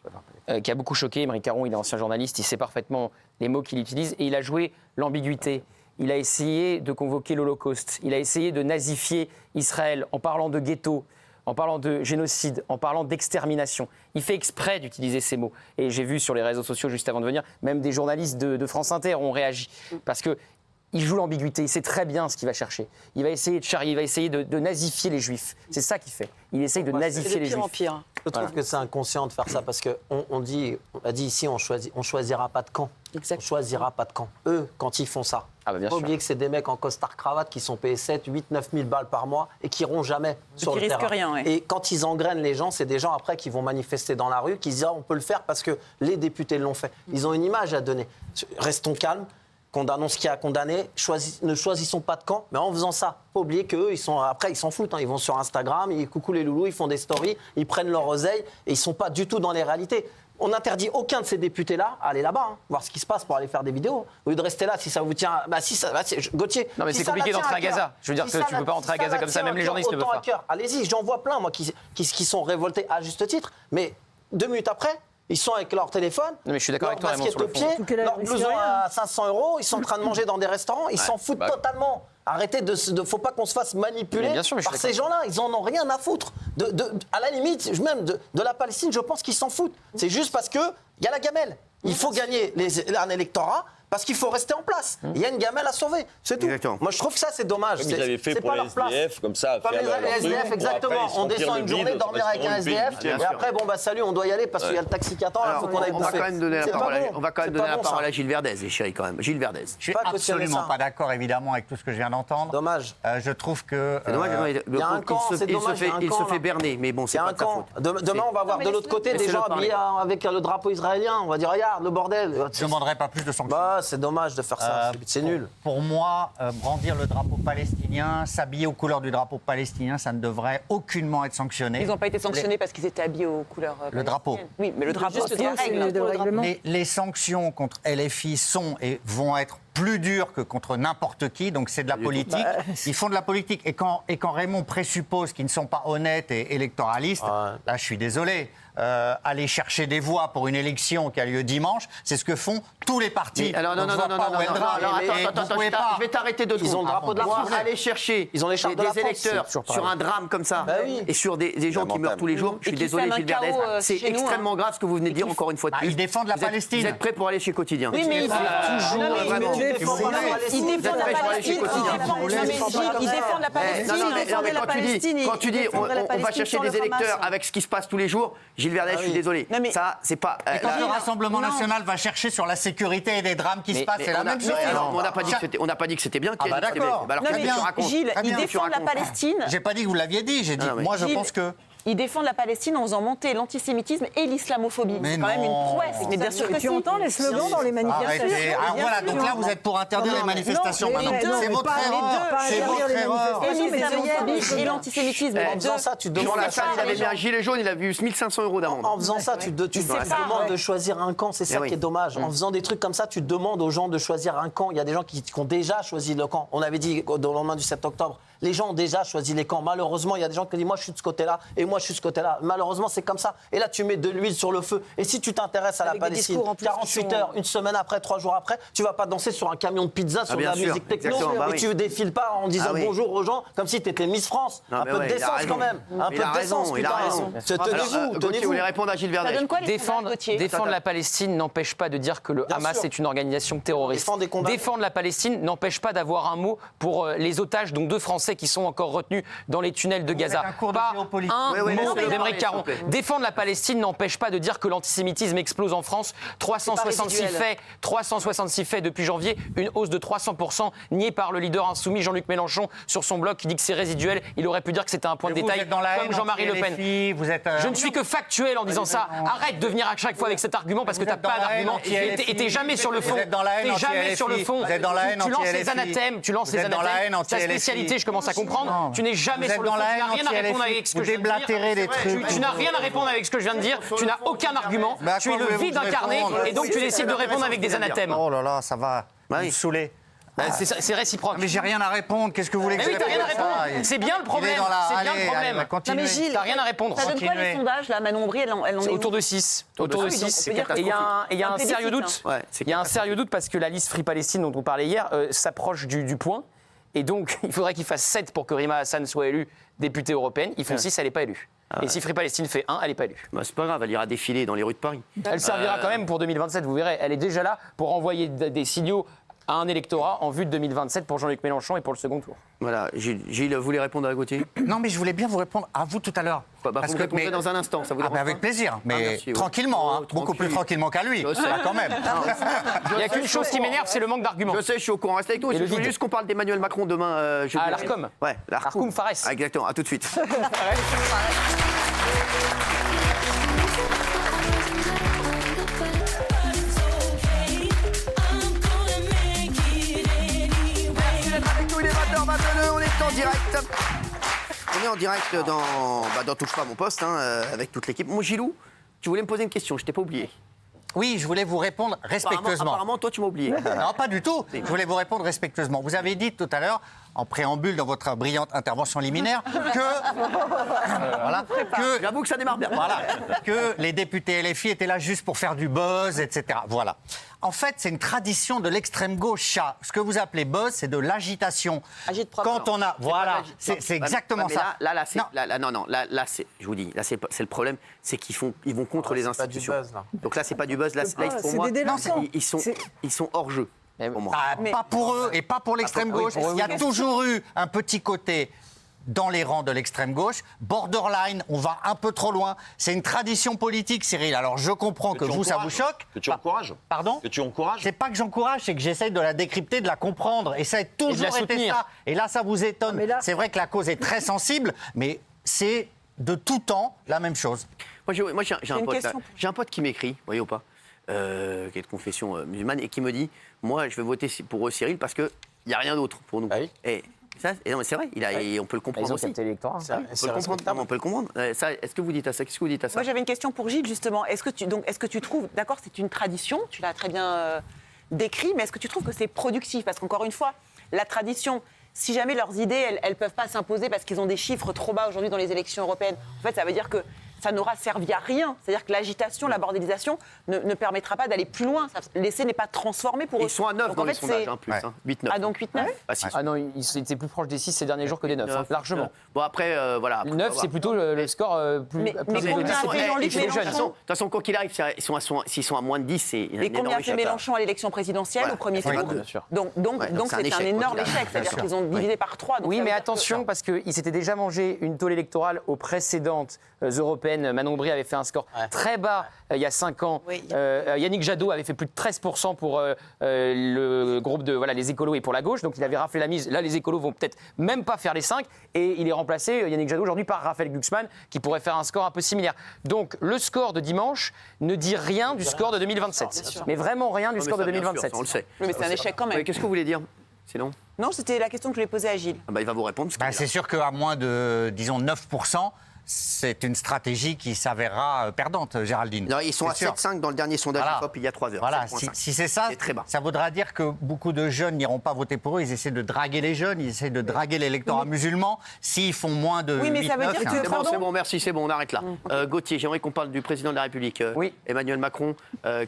qui a beaucoup choqué. Émeric Caron, il est ancien journaliste, il sait parfaitement les mots qu'il utilise et il a joué l'ambiguïté. Il a essayé de convoquer l'Holocauste, il a essayé de nazifier Israël en parlant de ghetto, en parlant de génocide, en parlant d'extermination. Il fait exprès d'utiliser ces mots. Et j'ai vu sur les réseaux sociaux, juste avant de venir, même des journalistes de France Inter ont réagi. Parce que il joue l'ambiguïté, il sait très bien ce qu'il va chercher. Il va essayer de nazifier les Juifs. C'est ça qu'il fait. Il essaye de nazifier les Juifs. Je trouve que c'est inconscient de faire ça parce qu'on a dit ici, on choisira pas de camp. Exact. On choisira pas de camp. Eux, quand ils font ça, bien faut oublier que c'est des mecs en costard-cravate qui sont payés 7, 8, 9 000 balles par mois et qui iront jamais sur le terrain. Risquent rien, ouais. Et quand ils engrainent les gens, c'est des gens après qui vont manifester dans la rue, qui disent on peut le faire parce que les députés l'ont fait. Ils ont une image à donner. Restons calmes. Condamnons ce qu'il y a à condamner, ne choisissons pas de camp, mais en faisant ça, faut oublier qu'eux, ils s'en foutent, ils vont sur Instagram, ils coucou les loulous, ils font des stories, ils prennent leur oseille et ils sont pas du tout dans les réalités. On n'interdit aucun de ces députés-là à aller là-bas, voir ce qui se passe pour aller faire des vidéos. Au lieu de rester là, si ça vous tient, Gauthier. Non mais c'est compliqué d'entrer à Gaza. Je veux dire que tu peux pas entrer à Gaza comme ça, même les journalistes ne peuvent pas. Allez-y, j'en vois plein, moi, qui sont révoltés à juste titre, mais 2 minutes après. Ils sont avec leur téléphone, mais je suis d'accord avec toi, leur basket au pied, leur blouson à 500 €, ils sont en train de manger dans des restaurants, ils s'en foutent totalement. Arrêtez faut pas qu'on se fasse manipuler par ces gens-là, ils en ont rien à foutre. À la limite, même de la Palestine, je pense qu'ils s'en foutent. C'est juste parce qu'il y a la gamelle. Il faut gagner un électorat, Parce qu'il faut rester en place. Il y a une gamelle à sauver, c'est tout. Exactement. Moi, je trouve que ça, c'est dommage. Comme ils avaient fait pour les SDF, comme ça. Comme les SDF, exactement. On descend une journée, dormir avec un SDF, et après, bon, bah salut, on doit y aller parce qu'il y a le taxi qui attend, il faut qu'on aille On va bouffer. quand même donner la C'est parole, pas bon. on va quand même C'est donner pas la bon, parole ça. à Gilles Verdez, les chéris, quand même. Gilles Verdez. Je suis Pas cautionner absolument ça. pas d'accord, évidemment, avec tout ce que je viens d'entendre. Dommage. Je trouve que. C'est dommage, il y a un camp, c'est dommage, il y a un il camp, se là. fait berner, mais bon, Il y c'est a pas un de sa camp. faute. Demain, on va voir de l'autre côté des gens habillés avec le drapeau israélien. On va dire, regarde, le bordel. Je ne demanderai pas plus de sanctions. Bah, c'est dommage de faire ça. C'est nul. Pour moi, brandir le drapeau palestinien, s'habiller aux couleurs du drapeau palestinien, ça ne devrait aucunement être sanctionné. Ils n'ont pas été sanctionnés parce qu'ils étaient habillés aux couleurs. Le drapeau. Oui, mais le drapeau, Juste c'est la règle. Les sanctions contre LFI sont et vont être plus dures que contre n'importe qui, donc c'est de la politique. Ils font de la politique. Et quand Raymond présuppose qu'ils ne sont pas honnêtes et électoralistes, là, je suis désolé. Aller chercher des voix pour une élection qui a lieu dimanche, c'est ce que font tous les partis. Alors non, Donc, non, je non, vois non, pas où est le drame. Et attends, vous pouvez pas- je vais t'arrêter de Ils ont le drapeau de la France. Aller chercher Ils ont l'écharpe de la des France. électeurs C'est toujours sur un drame comme ça Bah oui. et sur des gens qui meurent tous les jours. Je suis qui désolé, sèment un Gilles Verdez. chaos, C'est chez nous, extrêmement grave ce que vous venez de dire encore une fois de Bah, plus. ils défendent la Vous êtes- Palestine. Vous êtes prêts pour aller chez Quotidien Oui, mais toujours vraiment. Ils défendent la Palestine. Ils défendent la Palestine. Ils défendent la Palestine. Non, mais quand tu dis on va chercher des électeurs avec ce qui se passe tous les jours, Gilles Verdez, je suis désolé. Non, mais- Ça, c'est pas. Et quand le Rassemblement national va chercher sur la sécurité et des drames qui se passent, c'est la même chose. On n'a pas dit que c'était- on n'a pas dit que c'était bien. Ah bah d'accord. Alors, Non, qu'est-ce que mais tu racontes Gilles, Très ils bien. défendent la Palestine. J'ai pas dit que vous l'aviez dit, j'ai dit, non, mais moi je Gilles- pense que. Ils défendent la Palestine en faisant monter l'antisémitisme et l'islamophobie. Mais C'est quand même une non. prouesse. Mais bien sûr que Tu si. entends les slogans dans les manifestations. Arrêtez. Ah, voilà, donc là vous êtes pour interdire les manifestations maintenant. C'est votre erreur. C'est votre erreur. Et l'islamophobie et l'antisémitisme. En faisant ça, tu Jean demandes Lassalle, il avait mis un gilet jaune, il a vu 1500 € d'amende. En faisant ça, tu demandes de choisir un camp, c'est ça oui. qui est dommage. En faisant des trucs comme ça, tu demandes aux gens de choisir un camp. Il y a des gens qui ont déjà choisi le camp. On avait dit au lendemain du 7 octobre, les gens ont déjà choisi les camps. Malheureusement, il y a des gens qui disent moi je suis de ce côté-là et moi je suis de ce côté-là. Malheureusement, c'est comme ça. Et là, tu mets de l'huile sur le feu. Et si tu t'intéresses à la Avec des Palestine, discours en plus 48 qui sont- heures, une semaine après, 3 jours après, tu vas pas danser sur un camion de pizza sur de bien la sûr, musique techno exactement, bah et oui. tu défiles pas en disant Ah oui. bonjour aux gens comme si tu étais Miss France. Non, Un mais peu ouais, de il a décence raison. quand même. Un Il peu a de raison, décence, il a putain. raison. Tenez-vous, Gauthier tenez-vous. voulait répondre à Gilles Ça Verdez. donne quoi les sondages, Défendre, Gauthier défendre la Palestine n'empêche pas de dire que le Bien Hamas sûr. est une organisation terroriste. Défendre des condamnés. Défendre la Palestine n'empêche pas d'avoir un mot pour les otages, donc 2 Français qui sont encore retenus dans les tunnels de Gaza. faites un cours de Pas géopolitique. un Oui, oui, mot laissez-le d'Aymeric parler, Caron. s'il vous plaît. Défendre la Palestine n'empêche pas de dire que l'antisémitisme explose en France. 366 faits depuis janvier, une hausse de 300%, niée par le leader insoumis Jean-Luc Mélenchon sur son blog qui dit que c'est résiduel. Il aurait pu dire que c'était un point de Vous détail, êtes dans la comme haine Jean-Marie Le Pen. anti-LFI, vous êtes, Je ne suis que factuel en disant ça. Arrête de venir à chaque fois avec cet argument parce que Vous tu n'as êtes dans pas la haine d'argument. anti-LFI. Et t'es jamais sur le fond. Vous êtes dans la haine T'es jamais anti-LFI. sur le fond. Vous êtes dans la haine Tu lances les anti-LFI. anathèmes. Tu lances Vous les êtes dans la haine anathèmes. Ta anti-LFI. spécialité, je commence à comprendre. Non. Tu n'es jamais Vous sur êtes le dans fond. la Tu n'as haine rien à répondre anti-LFI. avec ce que Vous je viens de dire. déblatérez des trucs. Tu n'as rien à répondre avec ce que je viens de dire. Tu n'as aucun argument. Mais à Tu es quoi le voulez-vous vide que je incarné réponde et donc tu décides de répondre avec des anathèmes. Oh là là, ça va. Vous me saoulez. C'est réciproque. Mais j'ai rien à répondre. Qu'est-ce que vous voulez que Mais je oui, t'as rien à réponde à ça répondre. C'est bien le Il est problème. dans la- C'est bien Allez, le problème. allez, continuez. Gilles, T'as rien à répondre. Ça donne quoi les Continuez. sondages là, Manon Aubry, elle en est Autour où de 6. Autour de Ah oui, donc 6. on peut dire que Et il y a un c'est un sérieux plébiscite, doute. Ouais, c'est Il y a un sérieux doute parce que la liste Free Palestine dont on parlait hier s'approche du point. Et donc, il faudrait qu'il fasse 7 pour que Rima Hassan soit élue députée européenne. Ils font 6, elle n'est pas élue. Et si Free Palestine fait 1, elle n'est pas élue. Bah, c'est pas grave, elle ira défiler dans les rues de Paris. Elle servira quand même pour 2027, vous verrez. Elle est déjà là pour envoyer des signaux à un électorat en vue de 2027 pour Jean-Luc Mélenchon et pour le second tour. Voilà, Gilles voulait répondre à Gauthier. Non, mais je voulais bien vous répondre à vous tout à l'heure. Vous me répondrez dans un instant, ça vous dérange avec pas plaisir, mais merci, ouais. tranquillement, hein, Oh, beaucoup plus tranquille. tranquillement qu'à lui. Je sais. Ah, quand même. Il n'y a qu'une chose qui m'énerve, c'est le manque d'arguments. Je sais, je suis au courant. Reste avec nous. Et Je le voulais vide. juste qu'on parle d'Emmanuel Macron demain. Jeudi. À l'Arcom. Ouais, Arcom Fares. Ah, exactement, à tout de suite. Merci d'être avec nous, il est 20h22, on est en direct. On est en direct dans Touche pas à mon poste, avec toute l'équipe. Mon Gilou, tu voulais me poser une question, je t'ai pas oublié. Oui, je voulais vous répondre respectueusement. Apparemment, toi, tu m'as oublié. Non, pas du tout. Je voulais vous répondre respectueusement. Vous avez dit tout à l'heure, en préambule dans votre brillante intervention liminaire, que J'avoue que ça démarre bien. voilà, que les députés LFI étaient là juste pour faire du buzz, etc. Voilà. En fait, c'est une tradition de l'extrême gauche. Ce que vous appelez buzz, c'est de l'agitation. Quand on a, voilà, c'est exactement mais ça. Là, c'est, je vous dis, là, c'est le problème, c'est qu'ils vont contre les institutions. buzz, là. Donc là, c'est pas du buzz. Là, pour c'est moi, des délinquants. ils sont hors jeu. pour moi. Pas pour eux et pas pour l'extrême gauche. pour eux, Il y a toujours eu un petit côté dans les rangs de l'extrême gauche. Borderline, on va un peu trop loin. C'est une tradition politique, Cyril. Alors je comprends que vous, ça vous choque. Que tu encourages. Pardon ? Que tu encourages. C'est pas que j'encourage, c'est que j'essaye de la décrypter, de la comprendre. Et ça a toujours été ça. Et là, ça vous étonne. C'est vrai que la cause est très sensible, mais c'est de tout temps la même chose. Moi, j'ai un pote qui m'écrit, voyez ou pas, qui est de confession musulmane, et qui me dit, moi, je vais voter pour eux, Cyril, parce qu'il n'y a rien d'autre pour nous. Et non, mais c'est vrai, et on peut le comprendre aussi. On peut le comprendre. Est-ce que vous dites à ça ? Qu'est-ce que vous dites à ça ? Moi, j'avais une question pour Gilles, justement. Est-ce que tu trouves, d'accord, c'est une tradition, tu l'as très bien décrit, mais est-ce que tu trouves que c'est productif ? Parce qu'encore une fois, la tradition, si jamais leurs idées, elles ne peuvent pas s'imposer parce qu'ils ont des chiffres trop bas aujourd'hui dans les élections européennes, en fait, ça veut dire que ça n'aura servi à rien. C'est-à-dire que l'agitation, la bordélisation ne permettra pas d'aller plus loin. L'essai n'est pas transformé pour eux. Ils sont à 9 dans les sondages, plus. 8-9. Ah, donc 8-9 Ah non, ils étaient plus proches des 6 ces derniers jours que des 9, largement. Bon, après, voilà. 9, c'est plutôt le score plus mais combien fait Jean-Luc Mélenchon ? De toute façon, quoi qu'il arrive, s'ils sont à moins de 10, c'est un mais combien fait Mélenchon à l'élection présidentielle au premier tour ? Donc c'est un énorme échec. C'est-à-dire qu'ils ont divisé par 3. Oui, mais attention, parce qu'ils s'étaient déjà mangé une tôle électorale aux précédentes européennes. Manon Aubry avait fait un score très bas il y a 5 ans. Yannick Jadot avait fait plus de 13% pour le groupe de les écolos et pour la gauche. Donc il avait raflé la mise. Là, les écolos vont peut-être même pas faire les 5. Et il est remplacé, Yannick Jadot, aujourd'hui par Raphaël Glucksmann, qui pourrait faire un score un peu similaire. Donc le score de dimanche ne dit rien du score de 2027. Mais vraiment rien du score de 2027. On le sait. Mais c'est un échec quand même. Qu'est-ce que vous voulez dire ? Sinon ? Non, c'était la question que je voulais poser à Gilles. Il va vous répondre. C'est sûr qu'à moins de, disons, 9%, c'est une stratégie qui s'avérera perdante, Géraldine. Non, ils sont à 7,5 dans le dernier sondage IFOP il y a 3 heures. Voilà, si c'est ça, très bas. Ça voudra dire que beaucoup de jeunes n'iront pas voter pour eux. Ils essaient de draguer les jeunes, ils essaient de draguer l'électorat musulman. S'ils font moins de 8, ça veut 9, dire que... C'est bon, merci, c'est bon, on arrête là. Gauthier, j'aimerais qu'on parle du président de la République, Emmanuel Macron,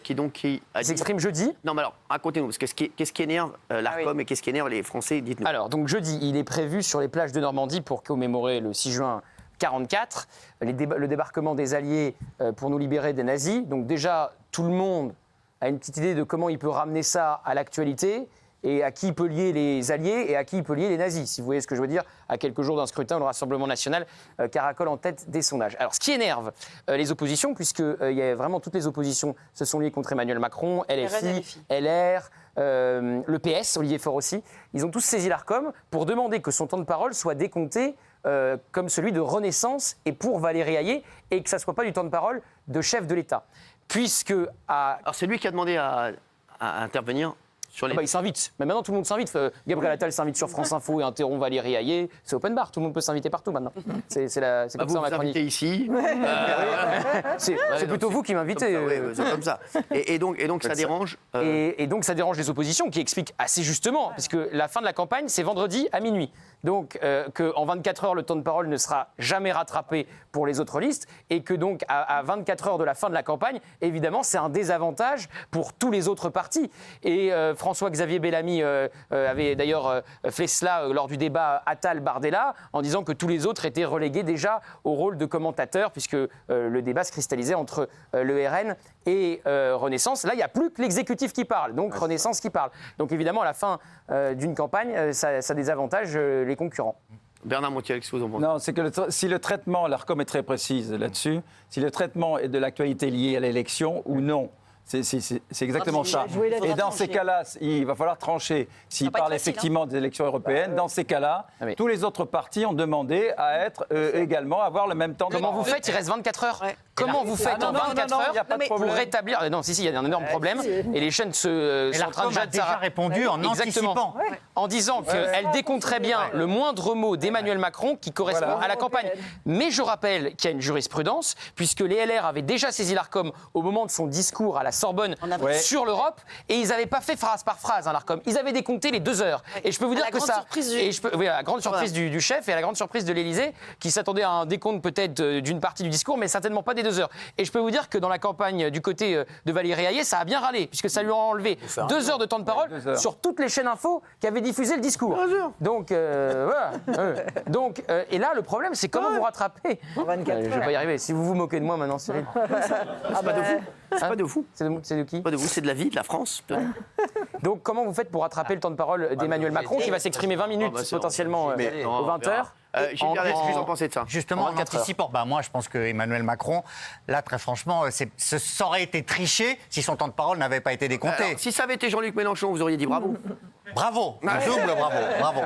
qui s'exprime jeudi. Non, mais alors, racontez-nous, parce que qu'est-ce qui énerve l'ARCOM et qu'est-ce qui énerve les Français ? Dites-nous. Alors, donc jeudi, il est prévu sur les plages de Normandie pour commémorer le 6 juin 1944, le débarquement des Alliés pour nous libérer des nazis. Donc déjà, tout le monde a une petite idée de comment il peut ramener ça à l'actualité et à qui il peut lier les Alliés et à qui il peut lier les nazis, si vous voyez ce que je veux dire, à quelques jours d'un scrutin où le Rassemblement national caracole en tête des sondages. Alors, ce qui énerve les oppositions, puisque il y a vraiment toutes les oppositions se sont liées contre Emmanuel Macron, LFI, LR, le PS, Olivier Faure aussi, ils ont tous saisi l'ARCOM pour demander que son temps de parole soit décompté comme celui de Renaissance et pour Valérie Hayé, et que ça ne soit pas du temps de parole de chef de l'État. Puisque... Alors c'est lui qui a demandé à intervenir sur les... il s'invite. Mais maintenant, tout le monde s'invite. Gabriel Attal s'invite sur France Info et interrompt Valérie Hayé. C'est open bar. Tout le monde peut s'inviter partout maintenant. C'est comme ça ma chronique. Ici. C'est plutôt vous qui m'invitez. C'est comme ça. Et donc ça dérange. Et donc ça dérange les oppositions qui expliquent assez justement, puisque la fin de la campagne, c'est vendredi à minuit. Donc qu'en 24 heures, le temps de parole ne sera jamais rattrapé pour les autres listes et que donc à 24 heures de la fin de la campagne, évidemment, c'est un désavantage pour tous les autres partis. Et François-Xavier Bellamy avait d'ailleurs fait cela lors du débat Attal-Bardella en disant que tous les autres étaient relégués déjà au rôle de commentateurs puisque le débat se cristallisait entre le RN et Renaissance. Là, il n'y a plus que l'exécutif qui parle, donc Renaissance qui parle. Donc évidemment, à la fin d'une campagne, ça désavantage les concurrents. Bernard Montiel, qu'est-ce que vous en pensez ? Non, c'est que si le traitement, l'ARCOM est très précise là-dessus, si le traitement est de l'actualité liée à l'élection ou non. C'est exactement ça. Et dans ces cas-là, il va falloir trancher. S'il parle effectivement des élections européennes, dans ces cas-là, tous les autres partis ont demandé à être également avoir le même temps de Comment vous faites ? Il reste 24 heures. Comment vous faites en 24 heures pour rétablir... Non, il y a un énorme problème. Et les chaînes sont en train de a déjà répondu en anticipant. En disant qu'elle décompterait bien le moindre mot d'Emmanuel Macron qui correspond à la campagne. Mais je rappelle qu'il y a une jurisprudence, puisque les LR avaient déjà saisi l'ARCOM au moment de son discours à la Sorbonne sur l'Europe, et ils n'avaient pas fait phrase par phrase l'ARCOM. Ils avaient décompté les 2 heures. Et je peux vous dire que ça... à la grande surprise du chef et à la grande surprise de l'Élysée, qui s'attendait à un décompte peut-être d'une partie du discours, mais certainement pas des 2 heures. Et je peux vous dire que dans la campagne du côté de Valérie Hayé, ça a bien râlé, puisque ça lui a enlevé 2 heures de temps de parole sur toutes les chaînes info qui avaient diffusé le discours. Donc, voilà. Donc, et là, le problème, c'est comment vous rattrapez. Je ne vais pas y arriver. Si vous vous moquez de moi maintenant, Cyril. C'est pas de fou. C'est pas de fou. C'est de qui? Pas de vous, c'est de la vie, de la France. Donc comment vous faites pour rattraper le temps de parole d'Emmanuel Macron qui va s'exprimer 20 minutes potentiellement aux 20h? Gilles Verdez, qu'est-ce que vous en pensez de ça? Justement, en 24 heures. anticipant, moi je pense que Emmanuel Macron, là très franchement, ça aurait été triché si son temps de parole n'avait pas été décompté. Alors, si ça avait été Jean-Luc Mélenchon, vous auriez dit bravo. Bravo, double bravo.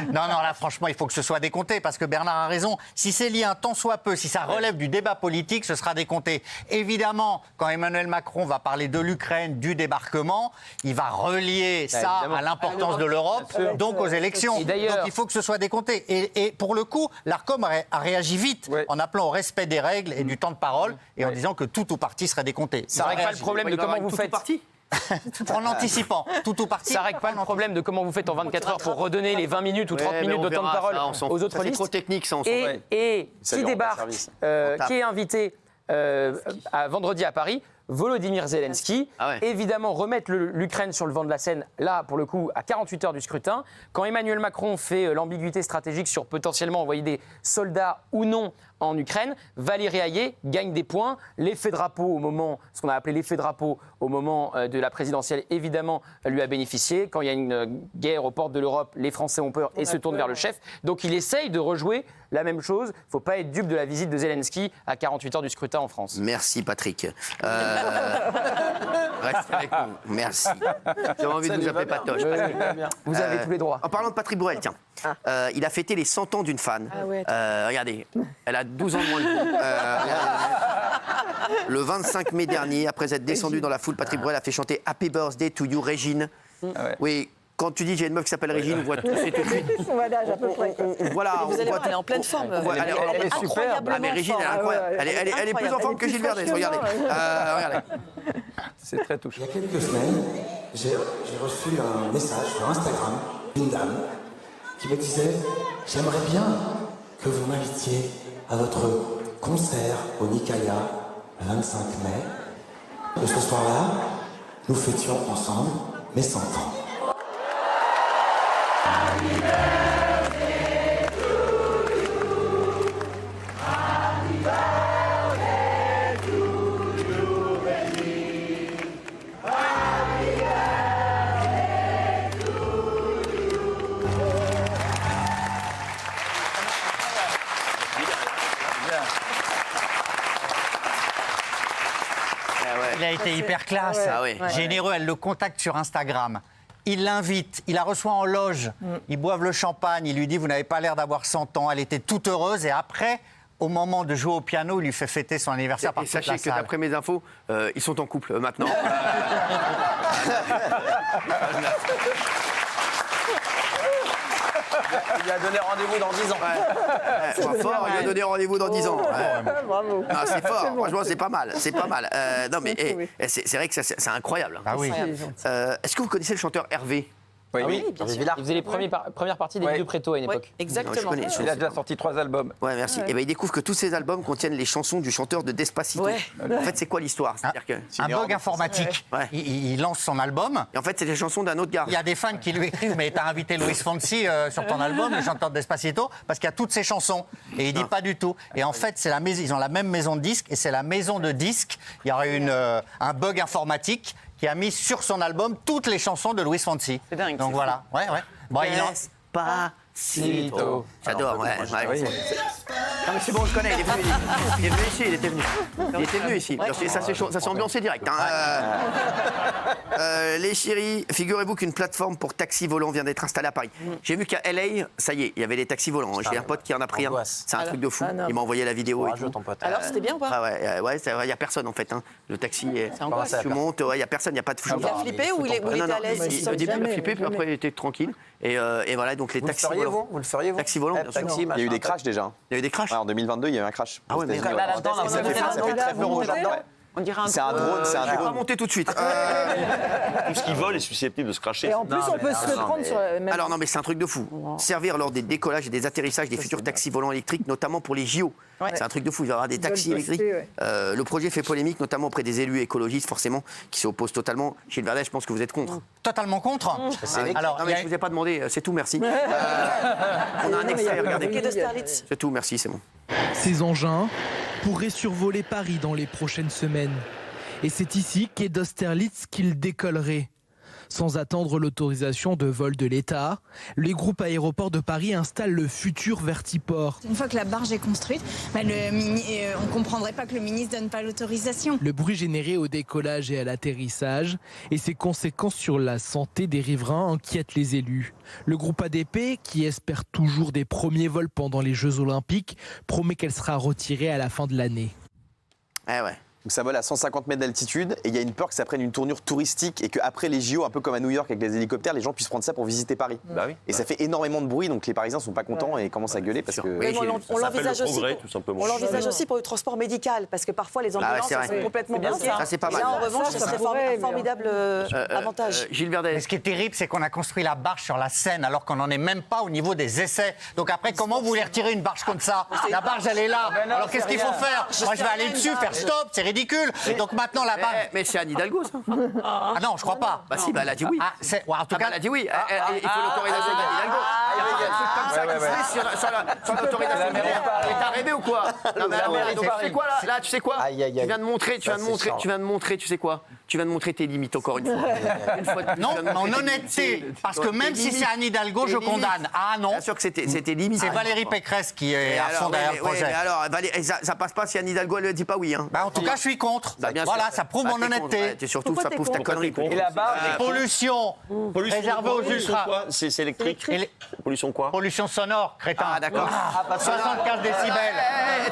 Non, là franchement, il faut que ce soit décompté parce que Bernard a raison. Si c'est lié un tant soit peu, si ça relève du débat politique, ce sera décompté. Évidemment, quand Emmanuel Macron va parler de l'Ukraine, du débarquement, il va relier ça à l'importance de l'Europe, donc aux élections. Donc il faut que ce soit décompté. Et pour le coup, l'Arcom a réagi vite en appelant au respect des règles et du temps de parole et en disant que tout ou partie serait décompté. Ça règle pas le problème de comment vous faites. En anticipant, tout ou partie. Ça règle pas le problème de comment vous faites en 24 heures pour redonner les 20 minutes ou 30 minutes de temps de parole aux autres listes. C'est trop technique, ça, on s'en fout. Et qui débarque, qui est invité à vendredi à Paris? Volodymyr Zelensky, évidemment remettre l'Ukraine sur le devant de la scène, là pour le coup à 48 heures du scrutin. Quand Emmanuel Macron fait l'ambiguïté stratégique sur potentiellement envoyer des soldats ou non en Ukraine, Valérie Hayé gagne des points. L'effet drapeau au moment, ce qu'on a appelé l'effet drapeau au moment de la présidentielle, évidemment lui a bénéficié. Quand il y a une guerre aux portes de l'Europe, les Français ont peur et se tournent vers le chef. Donc il essaye de rejouer la même chose. Il ne faut pas être dupe de la visite de Zelensky à 48 heures du scrutin en France. Merci Patrick. Restez avec nous. Merci. J'ai envie de vous appeler Patoche. Vous avez tous les droits. En parlant de Patrick Bruel, tiens. Il a fêté les 100 ans d'une fan. Regardez, elle a 12 ans de moins que vous. Le 25 mai dernier, après être descendu dans la foule, Patrick Bruel a fait chanter Happy Birthday to you, Régine. Oui. Quand tu dis j'ai une meuf qui s'appelle Régine, on voit tout c'est tout de suite. Voilà, à peu près. Vous allez voir, elle est en pleine forme. Elle est super. Ah, mais Régine, elle est incroyable. Elle est plus en forme que Gilles Verdez, regardez. Regardez. C'est très touchant. Il y a quelques semaines, j'ai reçu un message sur Instagram d'une dame qui me disait « J'aimerais bien que vous m'invitiez à votre concert au Nicaïa le 25 mai. Et ce soir-là, nous fêtions ensemble mes 100 ans. » Il a été hyper classe, généreux, elle le contacte sur Instagram. Il l'invite, il la reçoit en loge, ils boivent le champagne, il lui dit « Vous n'avez pas l'air d'avoir 100 ans ». Elle était toute heureuse et après, au moment de jouer au piano, il lui fait fêter son anniversaire par toute la salle. Sachez que d'après mes infos, ils sont en couple maintenant. Il lui a donné rendez-vous dans 10 ans. Fort, il lui a donné rendez-vous dans 10 ans. Bravo. Non, c'est fort, franchement, c'est pas mal. C'est pas mal. Non, mais c'est vrai que c'est incroyable. Ah oui. Est-ce que vous connaissez le chanteur Hervé? Oui, bien sûr. Il faisait les premières parties des Vidéos Préto à une époque. Exactement. Il a déjà sorti 3 albums. Ouais, merci. Et ben, il découvre que tous ces albums contiennent les chansons du chanteur de Despacito. En fait, c'est quoi l'histoire? C'est-à-dire que Un bug informatique. Il lance son album. Et en fait, c'est les chansons d'un autre gars. Il y a des fans qui lui écrivent « Mais t'as invité Luis Fonsi sur ton album, le chanteur de Despacito, parce qu'il y a toutes ses chansons. » Et il dit pas du tout. Et en fait, ils ont la même maison de disques, et c'est la maison de disques. Il y aurait un bug informatique qui a mis sur son album toutes les chansons de Luis Fonsi. C'est dingue. Donc voilà. Bon, Despacito. J'adore, ouais. Non, mais c'est bon, je connais, il est venu ici, il était venu. Il était venu ici. Ça s'est ambiancé direct. Les chéris, figurez-vous qu'une plateforme pour taxi volant vient d'être installée à Paris. J'ai vu qu'à LA, ça y est, il y avait des taxis volants. J'ai un pote qui en a pris un. C'est un truc de fou. Il m'a envoyé la vidéo et tout. Alors, c'était bien ou pas? Il n'y a personne en fait. Le taxi, tu montes, il n'y a personne, il n'y a pas de flou. Il a flippé ou il était à l'aise? Au début, il a flippé, puis après, il était tranquille. Et voilà, donc les taxis volants. Vous le feriez, vous? Taxi volant, bien sûr. Il y a eu des crashs déjà. Il y a eu des crashs. En 2022, il y a eu un crash. Ah ouais, mais ça fait très peur aux gens. On dirait un C'est un drone, c'est un Je vais pas drone. monter tout de suite. Tout ce qui vole est susceptible de se cracher. Et en plus, on peut se le prendre sur la même... Alors non, mais c'est un truc de fou. Servir lors des décollages et des atterrissages des futurs taxis volants électriques, notamment pour les JO. C'est un truc de fou. Il va y avoir des taxis électriques. Le projet fait polémique, notamment auprès des élus écologistes, forcément, qui s'opposent totalement. Gilles Verdez, je pense que vous êtes contre. Totalement contre. Alors, non, mais je ne vous ai pas demandé. C'est tout, merci. On a un extrait, regardez. Quai de Starlitz. C'est tout, merci, c'est bon. Ces engins pourraient survoler Paris dans les prochaines semaines. Et c'est ici, quai d'Austerlitz, qu'il décollerait. Sans attendre l'autorisation de vol de l'État, les groupes aéroports de Paris installent le futur Vertiport. Une fois que la barge est construite, on ne comprendrait pas que le ministre ne donne pas l'autorisation. Le bruit généré au décollage et à l'atterrissage et ses conséquences sur la santé des riverains inquiètent les élus. Le groupe ADP, qui espère toujours des premiers vols pendant les Jeux Olympiques, promet qu'elle sera retirée à la fin de l'année. Eh ouais. Donc ça vole à 150 mètres d'altitude et il y a une peur que ça prenne une tournure touristique et qu'après les JO, un peu comme à New York avec les hélicoptères, les gens puissent prendre ça pour visiter Paris. Bah oui. Et ça fait énormément de bruit, donc les Parisiens sont pas contents et commencent à gueuler parce que... Mais on l'envisage aussi, tout simplement. on l'envisage aussi pour le transport médical, parce que parfois les ambulances c'est vrai. sont complètement bloquées. Ça, c'est pas mal. Et là, en revanche, ça serait un formidable avantage. Gilles Verdez. Mais ce qui est terrible, c'est qu'on a construit la barge sur la Seine alors qu'on n'en est même pas au niveau des essais. Donc après, comment vous voulez retirer une barge comme ça? La barge, elle est là. Alors qu'est-ce qu'il faut faire? Moi, je vais aller dessus, faire stop, c'est ridicule. Donc maintenant, la barge... Mais c'est Anne Hidalgo, ça. Ah non, je crois pas. Bah si, bah elle a dit oui. En tout cas, elle a dit oui. Il faut l'autorisation d'Anne Hidalgo. Il y a un truc comme ça qui se fait sur l'autorisation d'Anne Hidalgo. Mais t'as rêvé ou quoi? Non mais alors, donc tu sais quoi là, tu sais quoi? Tu viens de montrer, tu sais quoi? Tu viens de montrer tes limites encore une fois. Non, en honnêteté, parce que même si c'est Anne Hidalgo, je condamne. Ah non. Bien sûr que c'était limite. C'est Valérie Pécresse qui est à fond derrière le projet. Mais alors, ça passe pas si Anne Hidalgo elle ne dit pas oui. En tout cas, je suis contre. Voilà, ça prouve mon honnêteté. Et surtout, ça prouve ta connerie. Et la barge, Pollution réservée aux ultras. C'est électrique. Pollution quoi? Pollution sonore, crétin. Ah d'accord. 75 décibels.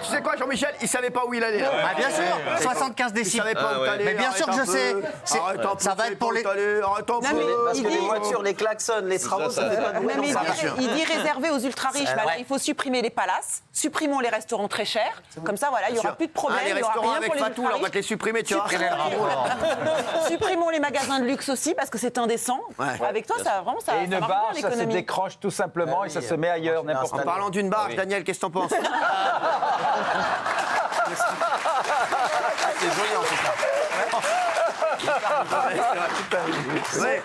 Tu sais quoi, Jean-Michel, il savait pas où il allait. Ah bien sûr, 75 Il savait décibels. pas où t'allais. Mais bien sûr que je sais. Ça va être pour les... Parce que les voitures, les klaxons, les travaux, ça fait pas de bruit. Il dit réservé aux ultra riches. Alors, il faut supprimer les palaces, supprimons les restaurants très chers. Comme ça, voilà, il n'y aura plus de problème. Les il y aura restaurants rien avec pour les Fatou, ultra on va riches. te les supprimer, tu vois. Supprimons les magasins de luxe aussi parce que c'est indécent. Avec toi, ça vraiment ça. et une barge, ça se décroche tout simplement et ça se met ailleurs n'importe où. En parlant d'une barge, Daniel, qu'est-ce que t'en penses? C'est joli en tout cas.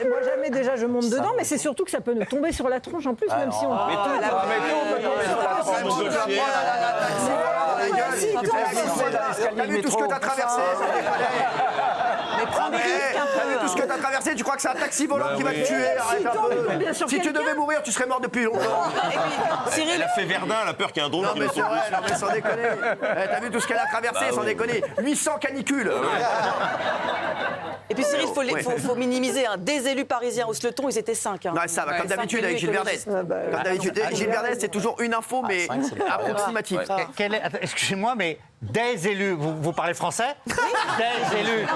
Moi jamais déjà je monte dedans, mais c'est surtout que ça peut nous tomber sur la tronche en plus, même si on... Mais tout peut tomber sur la tronche. T'as vu tout ce que t'as traversé? Mais prends des risques un T'as vu peu. tout ce que t'as traversé? Tu crois que c'est un taxi volant qui va te tuer? Arrête un peu. Si tu devais mourir, tu serais mort depuis longtemps. Elle a fait Verdun, elle a peur qu'il y ait un drone Non qui mais le c'est vrai, non mais sans déconner. T'as vu tout ce qu'elle a traversé, sans déconner. 800 canicules. Et puis Cyril, il faut minimiser. Des élus parisiens haussent le ton, ils étaient 5. Non, ça va, comme d'habitude avec Gilles Verdez. Comme d'habitude. Gilles Verdez, c'est toujours une info, mais approximative. Excusez-moi, mais des élus, vous parlez français? Des élus.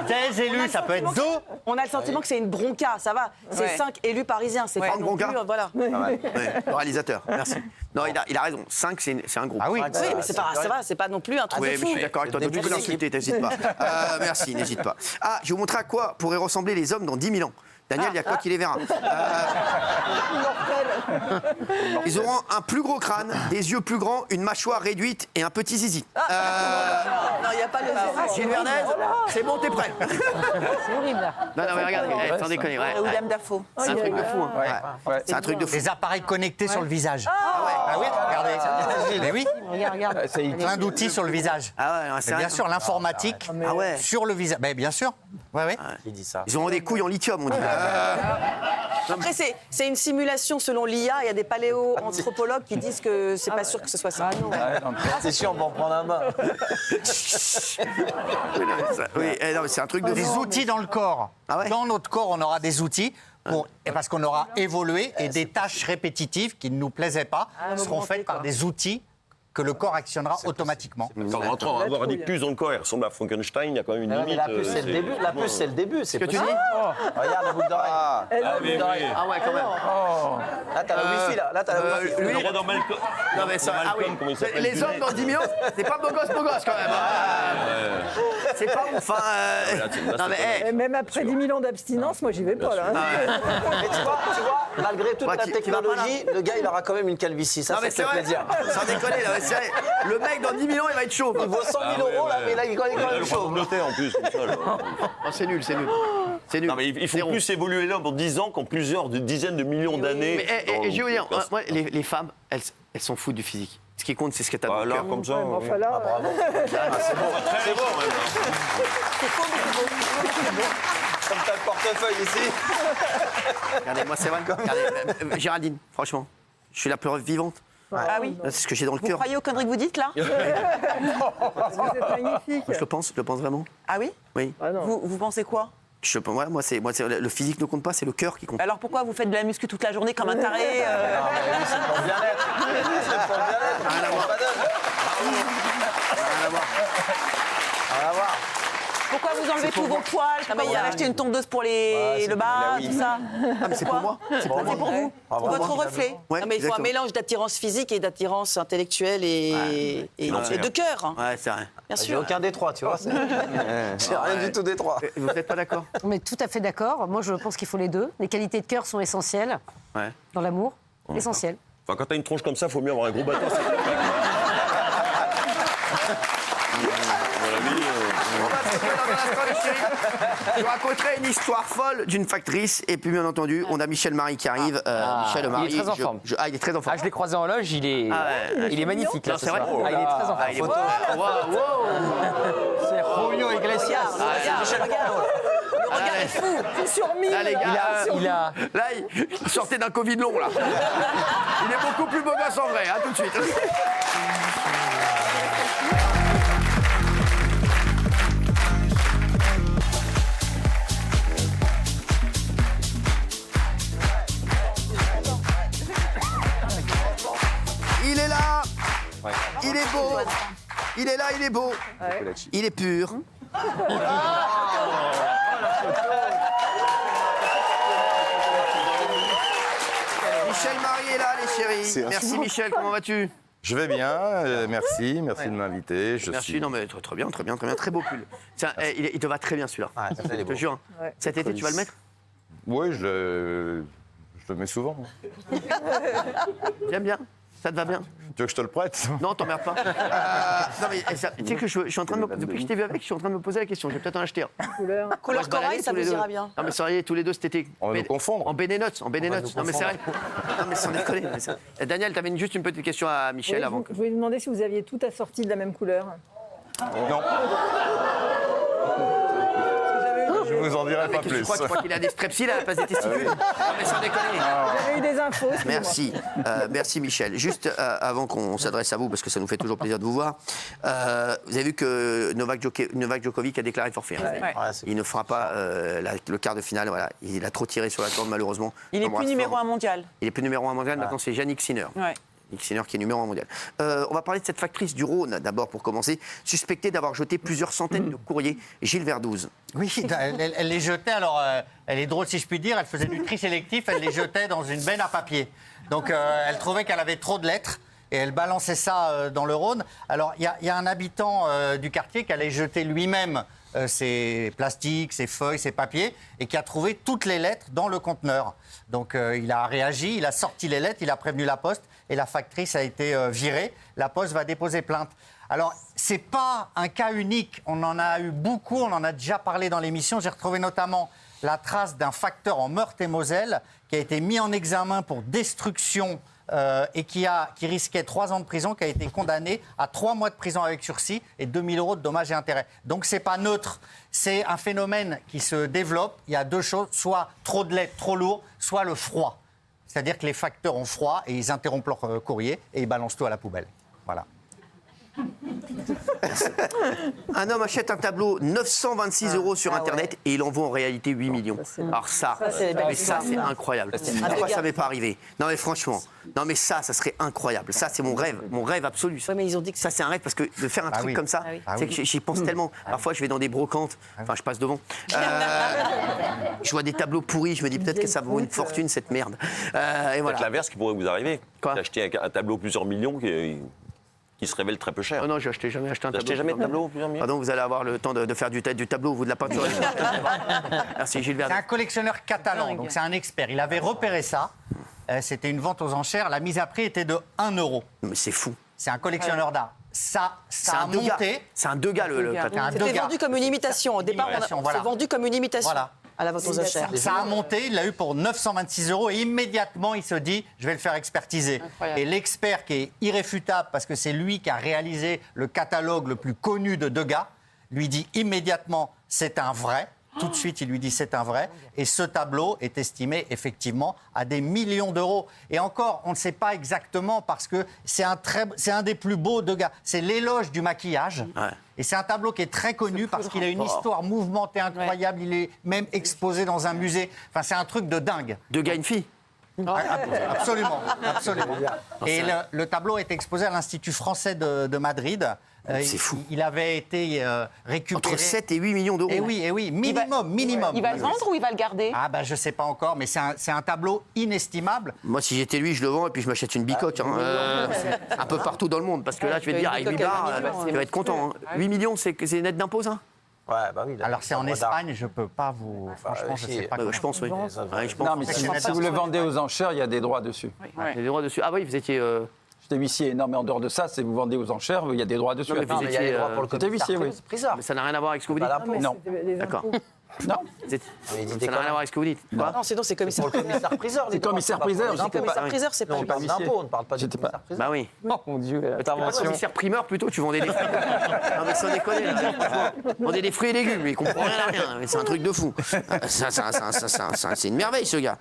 Des élus, ça peut être deux. On a le sentiment que c'est une bronca, ça va. C'est 5 élus parisiens, c'est pas Franck non plus, Bronca. voilà. Le réalisateur, merci. Non, il a raison. 5, c'est un groupe. Ah oui. Oui, mais c'est pas, ça va, c'est pas non plus un truc Oui, de mais fou. je suis d'accord avec toi. Donc, tu peux l'insulter, t'hésites pas. Merci, n'hésite pas. Ah, je vais vous montrer à quoi pourraient ressembler les hommes dans 10 000 ans. Daniel, il y a quoi qui les verra. Ils auront un plus gros crâne, des yeux plus grands, une mâchoire réduite et un petit zizi. Non, il n'y a pas le... Gilles Verdez, c'est bon, t'es prêt? C'est horrible, là. Non, mais regarde, sans déconner. William Dafoe. C'est un truc de fou. C'est un truc de fou. Des appareils connectés sur le visage. Ah oui, regardez. Mais oui, Regarde. plein d'outils sur le visage. Ah ouais, c'est Mais bien sûr, l'informatique sur le visage. Mais bien sûr. Ouais. Il dit ça. Ils auront des couilles en lithium, on dit. Après, c'est une simulation selon l'IA. Il y a des paléo-anthropologues qui disent que c'est pas sûr que ce soit ça. C'est chiant pour en prendre un bain. Oui, non, mais c'est un truc de Des fou. outils dans le corps. Ah ouais. Dans notre corps, on aura des outils. Parce qu'on aura évolué et des tâches répétitives qui ne nous plaisaient pas seront faites par des outils que le corps actionnera automatiquement. Quand on entend avoir des puces dans le corps, elle ressemble à Frankenstein, il y a quand même une Mais limite. la puce, c'est le début. La puce, c'est le début. C'est que tu possible. Regarde la boucle d'oreille. Ah ouais, quand même. Là, t'as le wifi, là. Là, t'as le wifi. Le roi dans Malcolm. Non, mais ça, Malcolm, ah oui. comment il s'appelle, Les hommes dans 10 millions, c'est pas beau gosse quand même. C'est pas ouf. Non, mais Et même après 10 000 ans d'abstinence, moi j'y vais pas là. Mais tu vois, malgré toute Ouais, la tu vas pas, technologie, le gars, il aura quand même une calvitie. Ça, non, mais ça c'est fait vrai. plaisir. Sans déconner, là, c'est vrai. Le mec dans 10 millions, il va être chaud. Il vaut 100 000 euros, là, mais là, il est quand même Le chaud. roi d'Angleterre en plus, comme ça. là. Oh, c'est nul. C'est nul. Non, mais il faut Zéro. plus évoluer l'homme en 10 ans qu'en plusieurs dizaines de millions d'années. Mais je vais vous dire, moi, les femmes, elles s'en foutent du physique. Ce Ce qui compte, c'est ce que tu as dans le Là, cœur. comme ça. oui. Ah, bravo. C'est beau, très beau même. Comme t'as le portefeuille ici. Regardez, moi, c'est vrai. Regardez, Géraldine, franchement, je suis la preuve vivante. Ah oui. C'est ce que j'ai dans le Vous cœur. croyez aux conneries que vous dites là? Vous êtes magnifique. Moi, je le pense vraiment. Ah oui? Oui. Vous pensez quoi? Moi, c'est le physique ne compte pas, c'est le cœur qui compte. Alors pourquoi vous faites de la muscu toute la journée comme un taré C'est pour le bien-être. C'est pour le bien-être. Rien à voir. Rien à voir. Rien à voir. Pourquoi vous enlevez tous vos poils? Pourquoi vous avez acheté une tondeuse pour le bas, tout ça? Ah, mais c'est pour moi. C'est pour vous. Pour votre reflet. Ouais, Non, mais il faut un exactement. mélange d'attirance physique et d'attirance intellectuelle et de cœur. hein. Ouais, c'est vrai. Bien J'ai sûr. aucun des trois, tu vois. J'ai rien du tout des trois. Vous n'êtes pas d'accord? On est tout à fait d'accord. Moi, je pense qu'il faut les deux. Les qualités de cœur sont essentielles Ouais. dans l'amour. Essentielles. Enfin, quand t'as une tronche comme ça, faut mieux avoir un gros bâton. Je vous raconterai une histoire folle d'une factrice. Et puis, bien entendu, on a Michel Marie qui arrive. Michel Marie. Il est très en forme. Il est très en forme. Ah, je l'ai croisé en loge, il est magnifique. Là, Non, ce c'est vrai. soir. Ah, il est très en forme. Il est beau. C'est Julio Iglesias. Le regard est fou. C'est sur 1000. Là, les gars, Il a... il sortait d'un Covid long, là. Il est beaucoup plus beau gosse en vrai, hein, tout de suite. Il est là. Il est beau. Il est là, il est beau. Il est pur. Michel Marie est là, les chéris. Merci Michel, comment vas-tu? Je vais bien, merci de m'inviter. Merci, non mais très bien, très beau pull. Tiens, il te va très bien celui-là. Je te jure. Ouais. Cet été, tu vas le mettre? Oui, je le mets souvent. J'aime bien. Ça te va bien? Tu veux que je te le prête? Non, t'emmerdes pas. Non mais tu sais que je suis en train de me... Depuis que je t'ai vu avec, je suis en train de me poser la question. Je vais peut-être en acheter un. Couleur. Couleur corail, ça vous ira bien. Non mais sérieux, tous les deux cet été. On va nous confondre. En Bénénotes, Non mais c'est vrai. Non mais sans déconner. Daniel, t'avais juste une petite question à Michel avant que... Je voulais vous demander si vous aviez tout assorti de la même couleur. Non. Je vous en dirai pas plus. Je crois qu'il a des strepsils à la place des testicules. Non mais sans déconner. J'avais eu des infos. excusez-moi. Merci, merci Michel. Juste avant qu'on s'adresse à vous, parce que ça nous fait toujours plaisir de vous voir, vous avez vu que Novak Djokovic a déclaré forfait. Hein. Ouais. Il ne fera pas le quart de finale. Voilà. Il a trop tiré sur la corde malheureusement. Il est plus numéro 1 mondial. Il est plus numéro 1 mondial. Maintenant c'est Yannick Sinner. Ouais. Yannick Sinner qui est numéro 1 mondial. On va parler de cette factrice du Rhône d'abord pour commencer, suspectée d'avoir jeté plusieurs centaines de courriers. Gilles Verdouze. Oui, elle les jetait, alors elle est drôle si je puis dire, elle faisait du tri sélectif, elle les jetait dans une benne à papier. Donc elle trouvait qu'elle avait trop de lettres et elle balançait ça dans le Rhône. Alors il y a un habitant du quartier qui allait jeter lui-même ses plastiques, ses feuilles, ses papiers et qui a trouvé toutes les lettres dans le conteneur. Donc il a réagi, il a sorti les lettres, il a prévenu la Poste et la factrice a été virée. La Poste va déposer plainte. Alors, c'est pas un cas unique. On en a eu beaucoup, on en a déjà parlé dans l'émission. J'ai retrouvé notamment la trace d'un facteur en Meurthe-et-Moselle qui a été mis en examen pour destruction et qui risquait 3 ans de prison, qui a été condamné à 3 mois de prison avec sursis et 2 000 € de dommages et intérêts. Donc, c'est pas neutre. C'est un phénomène qui se développe. Il y a deux choses, soit trop de lettres, trop lourd, soit le froid. C'est-à-dire que les facteurs ont froid et ils interrompent leur courrier et ils balancent tout à la poubelle. Voilà. Un homme achète un tableau 926 € sur Internet et il en vaut en réalité 8 millions. Alors ça c'est incroyable. Pourquoi ça m'est pas arrivé? Non mais franchement, ça serait incroyable. Ça c'est mon rêve absolu. Ouais, mais ils ont dit que Ça c'est un rêve parce que de faire un truc comme ça, c'est que j'y pense tellement. Parfois je vais dans des brocantes, enfin je passe devant. Je vois des tableaux pourris, je me dis peut-être que ça vaut une fortune cette merde. Et voilà. C'est l'inverse qui pourrait vous arriver. Quoi? D'acheter un tableau plusieurs millions qui se révèle très peu cher. Oh non, j'ai jamais acheté un tableau. T'as jamais de tableau plusieurs millions? Pardon, vous allez avoir le temps de faire du tableau ou de la peinture. Merci Gilles C'est Verdun. un collectionneur catalan, donc c'est un expert. Il avait repéré ça. C'était une vente aux enchères. La mise à prix était de 1 €. Mais c'est fou. C'est un collectionneur d'art. Ça a Degas. monté. C'est un Degas le C'est un C'était Degas. vendu comme une imitation. Au départ, Imitation, c'est voilà. vendu comme une imitation. Voilà. À la vente aux enchères. Ça a monté, il l'a eu pour 926 € et immédiatement il se dit je vais le faire expertiser. Incroyable. Et l'expert qui est irréfutable parce que c'est lui qui a réalisé le catalogue le plus connu de Degas, lui dit immédiatement c'est un vrai. Tout de suite, il lui dit c'est un vrai. Et ce tableau est estimé effectivement à des millions d'euros. Et encore, on ne sait pas exactement parce que c'est un des plus beaux Degas. C'est l'éloge du maquillage. Ouais. Et c'est un tableau qui est très connu parce qu'il a une histoire mouvementée incroyable. Il est même exposé dans un musée. Enfin, c'est un truc de dingue. Degas, une fille. Absolument, absolument. Et le tableau est exposé à l'Institut français de Madrid. C'est fou. Il avait été récupéré. Entre 7 et 8 millions d'euros. Eh oui, minimum. Il va le vendre ou il va le garder? Ah bah je sais pas encore, mais c'est un tableau inestimable. Moi, si j'étais lui, je le vends et puis je m'achète une bicoque. Un peu partout dans le monde. Parce que là, je vais te dire, avec 8 bars, tu vas être content. 8 8 millions, c'est net d'impôts, ça? Ouais, bah oui. Alors c'est en Espagne, je peux pas vous. Franchement, je sais pas. Je pense, oui. Ouais, je pense. Non, mais si vous le vendez aux enchères, il y a des droits dessus. Il y a des droits dessus. Ah oui, vous étiez. J'étais huissier. Non, mais en dehors de ça, si vous vendez aux enchères, il y a des droits dessus. Non, mais Non, mais il y a des droits pour le C'était huissier, oui. Mais ça n'a rien à voir avec ce que vous dites. Non. D'accord. Non. Ça n'a rien à voir avec ce que vous dites. Quoi? Non, sinon c'est commissaire. Pour le commissaire-priseur. C'est commissaire-priseur. Non, commissaire-priseur, c'est pas On parle d'impôts, on ne parle pas de commissaire-priseur. Bah oui. Oh mon Dieu, l'intervention. Commissaire primeur, plutôt, tu vendais des fruits. Non, mais sans déconner, là, franchement. Vendais des fruits et légumes, mais il comprend rien à rien. Mais c'est un truc de fou. C'est une merveille, ce gars.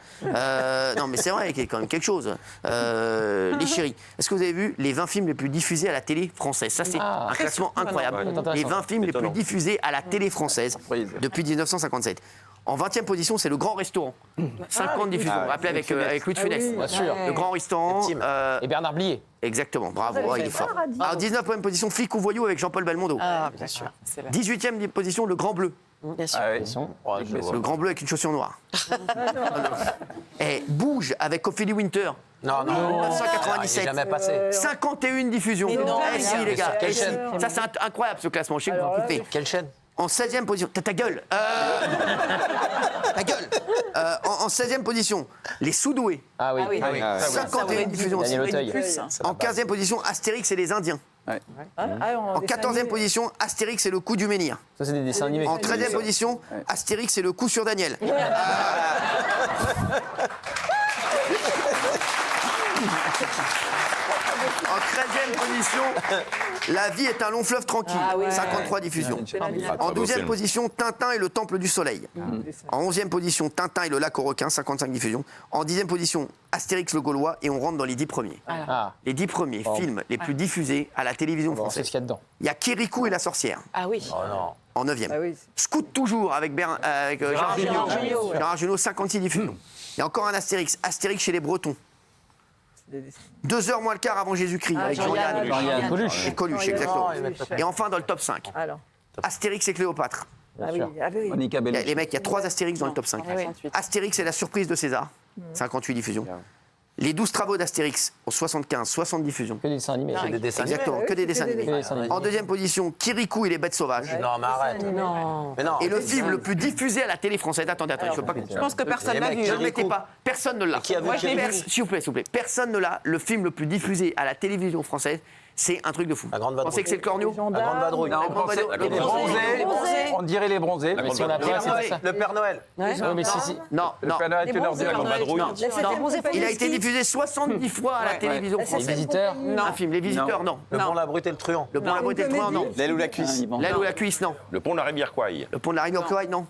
Non, mais c'est vrai qu'il y a quand même quelque chose. Les chéris. Est-ce que vous avez vu les 20 films les plus diffusés à la télé française? Ça, c'est un classement incroyable. Les 20 films les plus diffusés à la télé française depuis 1957. En 20e position, c'est Le Grand Restaurant. 50 diffusions. Vous vous rappelez avec Louis de Funès. Bien sûr. Le Grand Restaurant. Et Bernard Blier. Exactement, bravo, il est fort. En 19e position, Flic ou Voyou avec Jean-Paul Belmondo. Ah, bien sûr. 18e position, Le Grand Bleu. Bien sûr. Le Grand Bleu avec une chaussure noire. Et Bouge avec Ophélie Winter. Non, 1997. il est jamais passé. 51 diffusions. Eh si, les gars. Quelle Eh si. chaîne? Ça, c'est incroyable, ce classement. Je sais que vous kiffez. Quelle chaîne? En 16e position, ta gueule. Ta gueule. En 16e position, Les Soudoués. Ah oui. 51 diffusions aussi. Daniel Auteuil. En 15e position, Astérix et les Indiens. En 14e position, Astérix et le coup du menhir. Ça, c'est des dessins animés. En 13e position, Astérix et le coup sur Daniel. En 13e position, La vie est un long fleuve tranquille, 53 diffusions. En 12e position, Tintin et le Temple du Soleil. En 11e position, Tintin et le lac aux requins, 55 diffusions. En 10e position, Astérix le Gaulois, et on rentre dans les 10 premiers. Les 10 premiers films les plus diffusés à la télévision C'est française. ce qu'il y a dedans. Il y a Kérikou et la sorcière, Ah oui. en 9e. Scout toujours avec, Gérard Jugnot. Gérard Jugnot, 56 diffusions. Il y a encore un Astérix, Astérix chez les Bretons. 2 heures moins le quart avant Jésus-Christ, avec Jean-Yann Coluche. et Coluche, exactement. Et enfin, dans le top 5, Astérix et Cléopâtre. Monica Il y a- Bellucci. les mecs, il y a 3 Astérix dans le top 5. Astérix et la surprise de César, 58 diffusions. Les 12 travaux d'Astérix, aux 75, 60 diffusions. Que des dessins animés. Des dessins animés. Exactement, que des dessins animés. Que des dessins animés. En 2e position, Kirikou et les bêtes sauvages. Non, mais arrête. Non. Mais non. Et le film le plus diffusé à la télé française. Attendez, je ne peux pas. Je pense que personne Les l'a mecs, vu. Ne Kirikou. le mettez pas. Personne ne l'a. qui a vu Kirikou S'il vous plaît, s'il vous plaît. Personne ne l'a. Le film le plus diffusé à la télévision française, c'est un truc de fou. La Grande Vous Vadrouille. pensez que c'est le Cornio? La Grande Vadrouille. Non, on pensait les bronzés. On dirait les bronzés. Mais si on a pas, c'est ça. Le Père Noël. Oui, mais si. Non, non. Le Père Noël est une ordure. Non. Il a été diffusé 70 fois à la télévision Les française. visiteurs. Un film, Les Visiteurs, non. Le Bon, la Brute et le Truand. Le Pont, la Brute et le Truand, non. L'aile ou la cuisse. L'aile ou la cuisse, non. Le pont de la rivière Kouaï. Le Pont de la rivière Kouaï, non.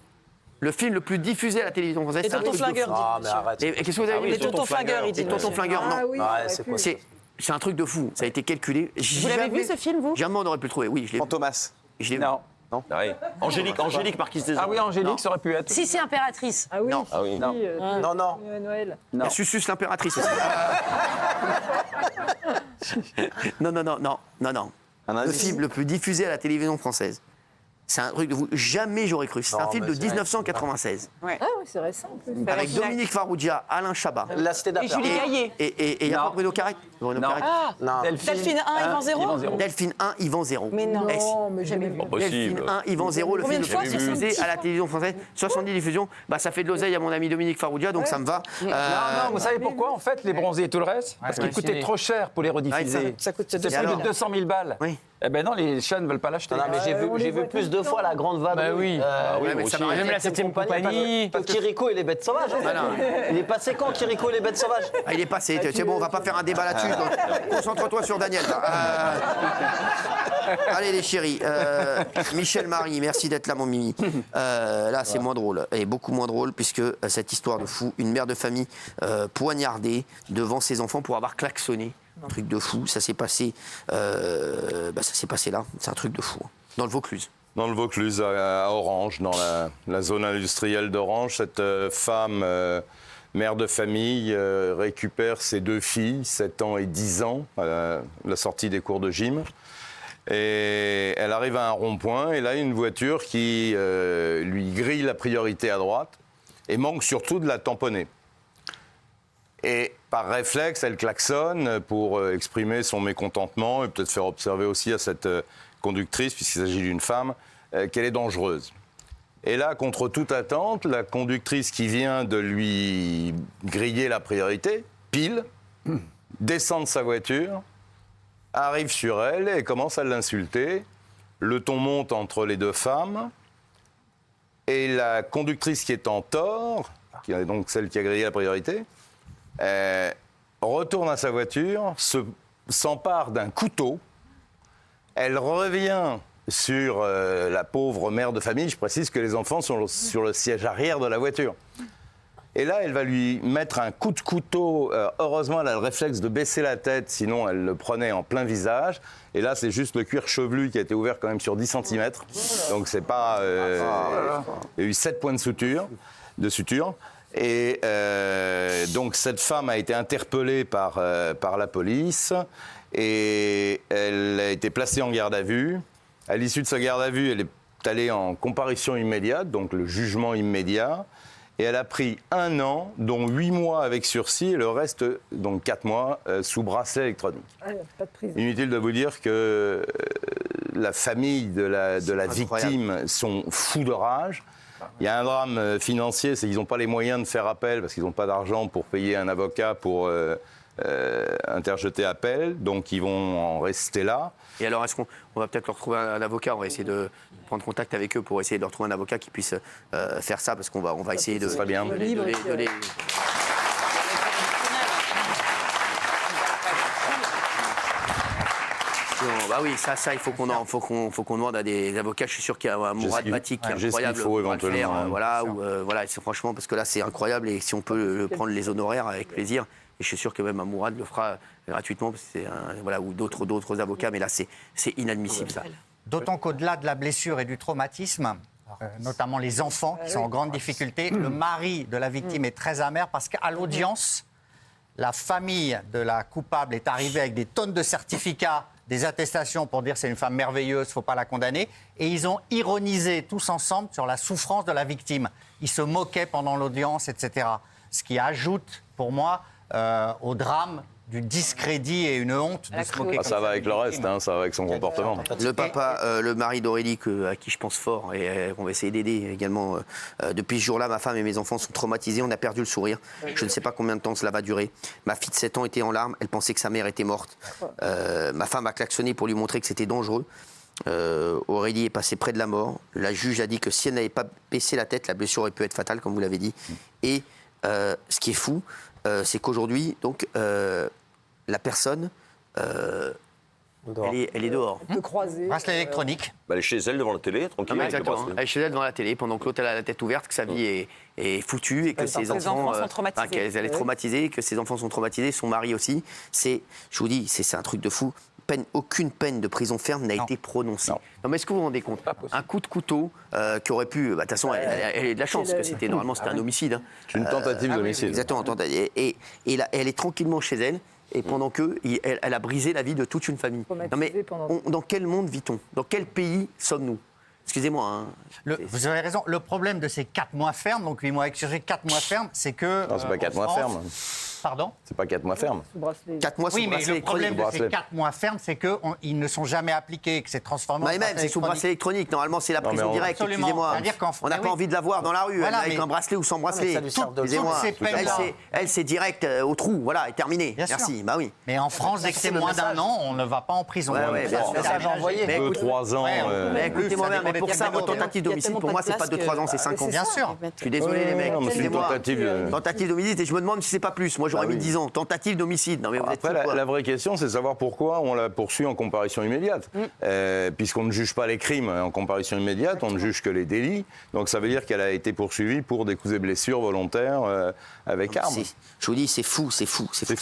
Le film le plus diffusé à la télévision française, Et c'est un Tonton truc de Flingueur, fou. Ah, mais arrête. Et qu'est-ce que vous avez Les dit Tonton Flingueur, il dit. Et Tonton Flingueur, non. Ouais, c'est quoi ça? C'est un truc de fou. Ça a été calculé. Vous l'avez vu ce film, vous? Jamais on aurait pu le trouver. Oui, je l'ai vu. Fantomas. Je l'ai vu. Non. Ah oui. Angélique Marquise des Ah Anges. oui, Angélique, ça aurait pu être. Si, c'est impératrice. Non. Ah oui. Non. Non, non. Il y a Susus l'impératrice aussi. Non. Un Le indice. film le plus diffusé à la télévision française. C'est un truc de vous. Jamais j'aurais cru. C'est un Non, film mais de c'est- 1996. Ah oui, c'est récent en plus. Avec Dominique Farrugia, Alain Chabat. La Cité Et d'Aper. Julie Gaillet. Et il y a Non. pas Bruno Carré. Bruno Non. Carré. Non. Delphine 1, Yvan 0. Delphine 1, Yvan 0. Mais non. Eh si. Non, mais jamais vu. Pas Delphine possible. 1, Yvan 0, le Combien film de fois le plus diffusé à la télévision française. 70 diffusions. Bah, ça fait de l'oseille à mon ami Dominique Farrugia, donc ça me va. Non, vous savez pourquoi en fait les bronzés et tout le reste? Parce qu'ils Ouais. coûtaient trop cher pour les rediffuser. Ouais, Ça coûte C'était 200 plus 000. de 200 000 balles. Oui. Eh ben non, les chats ne veulent pas l'acheter. Non, mais j'ai vu plus de fois la grande vadrouille. Bah oui. mais ça m'arrive même la 7e compagnie. Kiriko et les bêtes sauvages. Il est passé quand, Kiriko et les bêtes sauvages? Il est passé, c'est bon, on va pas faire un débat là-dessus. Concentre-toi sur Daniel. Allez les chéris, Michel Marie, merci d'être là mon Mimi. Là c'est moins drôle, et beaucoup moins drôle puisque cette histoire de fou, une mère de famille poignardée devant ses enfants pour avoir klaxonné. Un truc de fou, ça s'est passé, là, c'est un truc de fou, dans le Vaucluse. Dans le Vaucluse, à Orange, dans la zone industrielle d'Orange, cette femme, mère de famille, récupère ses 2 filles, 7 ans et 10 ans, à la sortie des cours de gym. Et elle arrive à un rond-point, et là, une voiture qui lui grille la priorité à droite et manque surtout de la tamponner. Et par réflexe, elle klaxonne pour exprimer son mécontentement et peut-être faire observer aussi à cette conductrice, puisqu'il s'agit d'une femme, qu'elle est dangereuse. Et là, contre toute attente, la conductrice qui vient de lui griller la priorité, pile, descend de sa voiture, arrive sur elle et commence à l'insulter. Le ton monte entre les 2 femmes. Et la conductrice qui est en tort, qui est donc celle qui a grillé la priorité, retourne à sa voiture, s'empare d'un couteau. Elle revient sur la pauvre mère de famille. Je précise que les enfants sont sur le siège arrière de la voiture. Et là, elle va lui mettre un coup de couteau. Heureusement, elle a le réflexe de baisser la tête, sinon elle le prenait en plein visage. Et là, c'est juste le cuir chevelu qui a été ouvert quand même sur 10 cm. Donc, c'est pas... il y a eu 7 points de suture. Et donc, cette femme a été interpellée par la police. Et elle a été placée en garde à vue. À l'issue de sa garde à vue, elle est allée en comparution immédiate, donc le jugement immédiat. Et elle a pris 1 an, dont 8 mois avec sursis, et le reste, donc 4 mois, sous bracelet électronique. Inutile de vous dire que la famille de la victime sont fous de rage. Il y a un drame financier, c'est qu'ils n'ont pas les moyens de faire appel, parce qu'ils n'ont pas d'argent pour payer un avocat pour interjeter appel, donc ils vont en rester là. Et alors, est-ce qu'on va peut-être leur trouver un avocat? On va essayer de prendre contact avec eux pour essayer de leur trouver un avocat qui puisse faire ça, parce qu'on va essayer de... Ce serait bien. Bah oui, ça, il faut qu'on demande à des avocats. Je suis sûr qu'il y a un Mourad Batik qui est incroyable. Voilà, c'est franchement, parce que là, c'est incroyable, et si on peut prendre les honoraires, avec plaisir. Et je suis sûr que même un Mourad le fera gratuitement, parce que ou d'autres avocats, mais là, c'est inadmissible, ça. D'autant qu'au-delà de la blessure et du traumatisme, notamment les enfants qui sont en grande difficulté, le mari de la victime est très amer parce qu'à l'audience, la famille de la coupable est arrivée avec des tonnes de certificats, des attestations pour dire c'est une femme merveilleuse, il ne faut pas la condamner. Et ils ont ironisé tous ensemble sur la souffrance de la victime. Ils se moquaient pendant l'audience, etc. Ce qui ajoute, pour moi, au drame du discrédit et une honte de se moquer. Ça va avec le reste, ça va avec son comportement. Le papa, le mari d'Aurélie, à qui je pense fort et qu'on va essayer d'aider également. Depuis ce jour-là, ma femme et mes enfants sont traumatisés. On a perdu le sourire. Je ne sais pas combien de temps cela va durer. Ma fille de 7 ans était en larmes. Elle pensait que sa mère était morte. Ma femme a klaxonné pour lui montrer que c'était dangereux. Aurélie est passée près de la mort. La juge a dit que si elle n'avait pas baissé la tête, la blessure aurait pu être fatale, comme vous l'avez dit. Et ce qui est fou, c'est qu'aujourd'hui, donc, la personne, elle est dehors. On peut croiser. Bracelet électronique. Elle est chez elle devant la télé, tranquille. Exactement. Elle est chez elle devant la télé, pendant que l'autre a la tête ouverte, que sa vie est foutue et que ses enfants sont traumatisés. qu'elle est traumatisée, que ses enfants sont traumatisés, son mari aussi. Je vous dis, c'est un truc de fou. Aucune peine de prison ferme n'a été prononcée. Non, mais est-ce que vous vous rendez compte? Un coup de couteau qui aurait pu... De toute façon, elle a de la chance, parce que normalement c'était un homicide. C'est une tentative d'homicide. Exactement. Et là, elle est tranquillement chez elle, et pendant elle a brisé la vie de toute une famille. Non, mais dans quel monde vit-on? Dans quel pays sommes-nous? Excusez-moi. Vous avez raison. Le problème de ces 4 mois fermes, donc 8 mois avec sursis, 4 mois fermes, c'est que... Non, c'est pas quatre mois fermes. Pardon ? C'est pas 4 mois ferme. 4 mois sous Oui, mais bracelet le problème de électronique. ces 4 mois fermes, c'est qu'ils ne sont jamais appliqués, que c'est transformé en Mais même, bracelet c'est sous bracelet électronique. Normalement, c'est la Non, mais prison on- directe. Absolument. Excusez-moi. C'est-à-dire qu'en- On n'a mais pas oui. envie de la voir dans la rue, Voilà, avec mais- un bracelet ou sans bracelet. ça lui sert de Excusez-moi. Toutes ces peines-là. Elle, c'est direct au trou. Voilà, et terminé. Bien sûr. Merci. Bah oui. Mais en France, dès que c'est le moins d'un message. an, on ne va pas en prison. Ouais, ouais, bien sûr. Message envoyé. Mais 2-3 ans. Ouais, Mais écoutez-moi Ça bien, dépend mais des pour ça, moi, termes. tentative Il y a d'homicide, tellement pour moi, pas de c'est pas 2-3 place ans, c'est que- 5 ans. Bien sûr. Je suis désolé, les mecs. non, mais c'est une Excusez-moi. tentative de- Tentative d'homicide, et je me demande si c'est pas plus. Moi, j'aurais Ah mis oui. 10 ans. Tentative d'homicide. Non, mais vous êtes Après, fous, quoi. la vraie question, c'est de savoir pourquoi on la poursuit en comparution immédiate. Puisqu'on ne juge pas les crimes en comparution immédiate, on ne juge que les délits. Donc ça veut dire qu'elle a été poursuivie pour des coups et blessures volontaires avec armes. Je vous dis, c'est fou, c'est fou, c'est fou.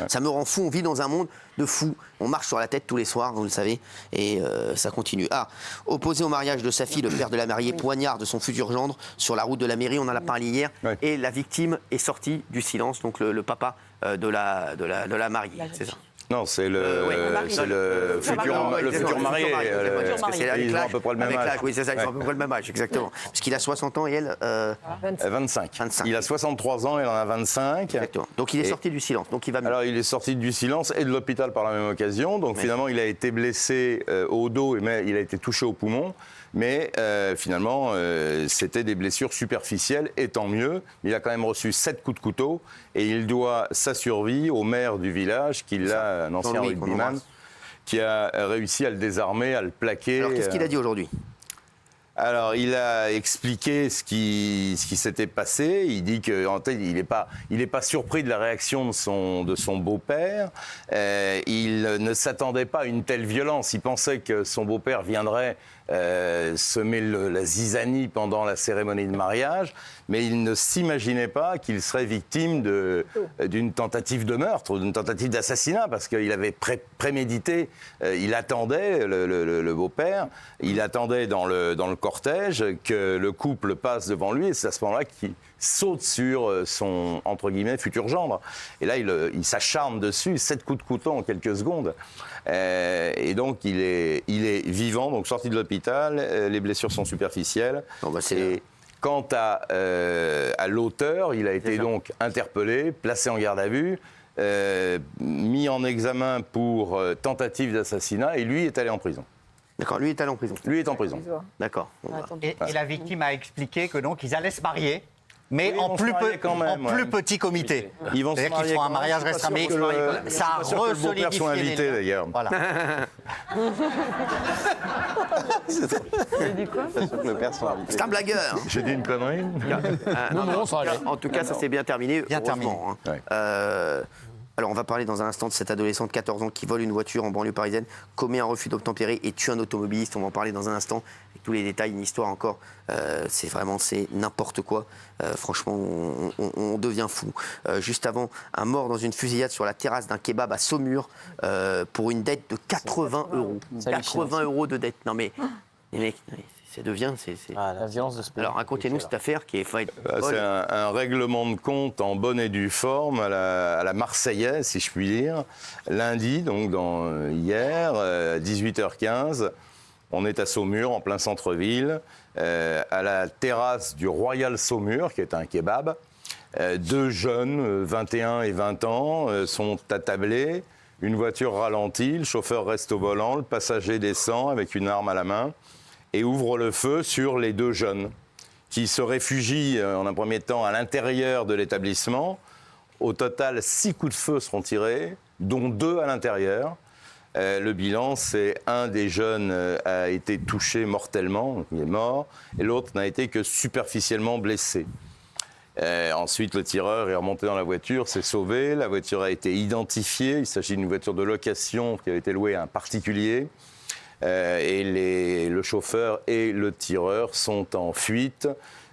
Ça me rend fou. On vit dans un monde de fous. On marche sur la tête tous les soirs, vous le savez, et ça continue. Ah, opposé au mariage de sa fille, le père de la mariée poignarde son futur gendre sur la route de la mairie. On en a parlé hier, Ouais. et la victime est sortie du silence. Donc le papa de la mariée, c'est ça. Non, c'est le, oui, c'est le futur marié. Parce que c'est avec ils ont à l'âge, peu près le même avec âge. l'âge, oui, c'est ça, ils ont à peu près le même âge, exactement. Parce qu'il a 60 ans et elle. 25. Il a 63 ans, elle en a 25. Exactement. Donc il est Et- sorti du silence. Donc il va mieux. Alors il est sorti du silence et de l'hôpital par la même occasion. Donc finalement, il a été blessé au dos, mais il a été touché au poumon. Mais finalement, c'était des blessures superficielles, et tant mieux. Il a quand même reçu 7 coups de couteau et il doit sa survie au maire du village, qui l'a, un ancien Jean-Louis, qu'on rugbyman, embrasse. qui a réussi à le désarmer, à le plaquer. Alors qu'est-ce qu'il a dit aujourd'hui ? Alors, il a expliqué ce qui s'était passé. Il dit qu'en fait, il n'est pas surpris de la réaction de son beau-père. Il ne s'attendait pas à une telle violence. Il pensait que son beau-père viendrait semer la zizanie pendant la cérémonie de mariage, mais il ne s'imaginait pas qu'il serait victime d'une tentative de meurtre ou d'une tentative d'assassinat, parce qu'il avait prémédité. Il attendait, le beau-père, il attendait dans le cortège que le couple passe devant lui, et c'est à ce moment-là qu'il saute sur son, entre guillemets, futur gendre. Et là, il s'acharne dessus, 7 coups de couteau en quelques secondes. Et donc, il est vivant, donc sorti de l'hôpital, les blessures sont superficielles. Bon, bah, Et quant à l'auteur, il a été donc interpellé, placé en garde à vue, mis en examen pour tentative d'assassinat, et lui est allé en prison. D'accord, lui est allé en prison. Lui est en prison. D'accord. Bon, bah. Et la victime a expliqué que donc ils allaient se marier, mais Oui, ils en vont se plus, marier quand même, en plus ouais. petit comité. Ils vont se C'est-à-dire qu'ils marier font un quand même. mariage Je suis pas restreint. sûr Mais que ça a je suis pas sûr que le beau-père resolidifié soit les invité, liens. d'ailleurs. Voilà. C'est un blagueur. J'ai dit une connerie. Non, ça allait. En tout cas, ça s'est bien terminé. Bien heureusement, hein. Ouais. Alors, on va parler dans un instant de cette adolescente de 14 ans qui vole une voiture en banlieue parisienne, commet un refus d'obtempérer et tue un automobiliste. On va en parler dans un instant. Avec tous les détails, une histoire encore. C'est n'importe quoi. Franchement, on devient fou. Juste avant, un mort dans une fusillade sur la terrasse d'un kebab à Saumur pour une dette de 80 euros. C'est hallucinant. 80 euros de dette. Non mais, les mecs, ça devient... La violence de ce pays. Alors, racontez-nous cette affaire qui est faite. C'est un règlement de compte en bonne et due forme à la Marseillaise, si je puis dire. Lundi, donc hier, 18h15, on est à Saumur, en plein centre-ville, à la terrasse du Royal Saumur, qui est un kebab. 2 jeunes, 21 et 20 ans, sont attablés. Une voiture ralentit, le chauffeur reste au volant, le passager descend avec une arme à la main et ouvre le feu sur les 2 jeunes qui se réfugient en un premier temps à l'intérieur de l'établissement. Au total, 6 coups de feu seront tirés, dont 2 à l'intérieur. Le bilan, c'est un des jeunes a été touché mortellement, donc il est mort, et l'autre n'a été que superficiellement blessé. Ensuite, le tireur est remonté dans la voiture, s'est sauvé. La voiture a été identifiée. Il s'agit d'une voiture de location qui avait été louée à un particulier. Et le chauffeur et le tireur sont en fuite.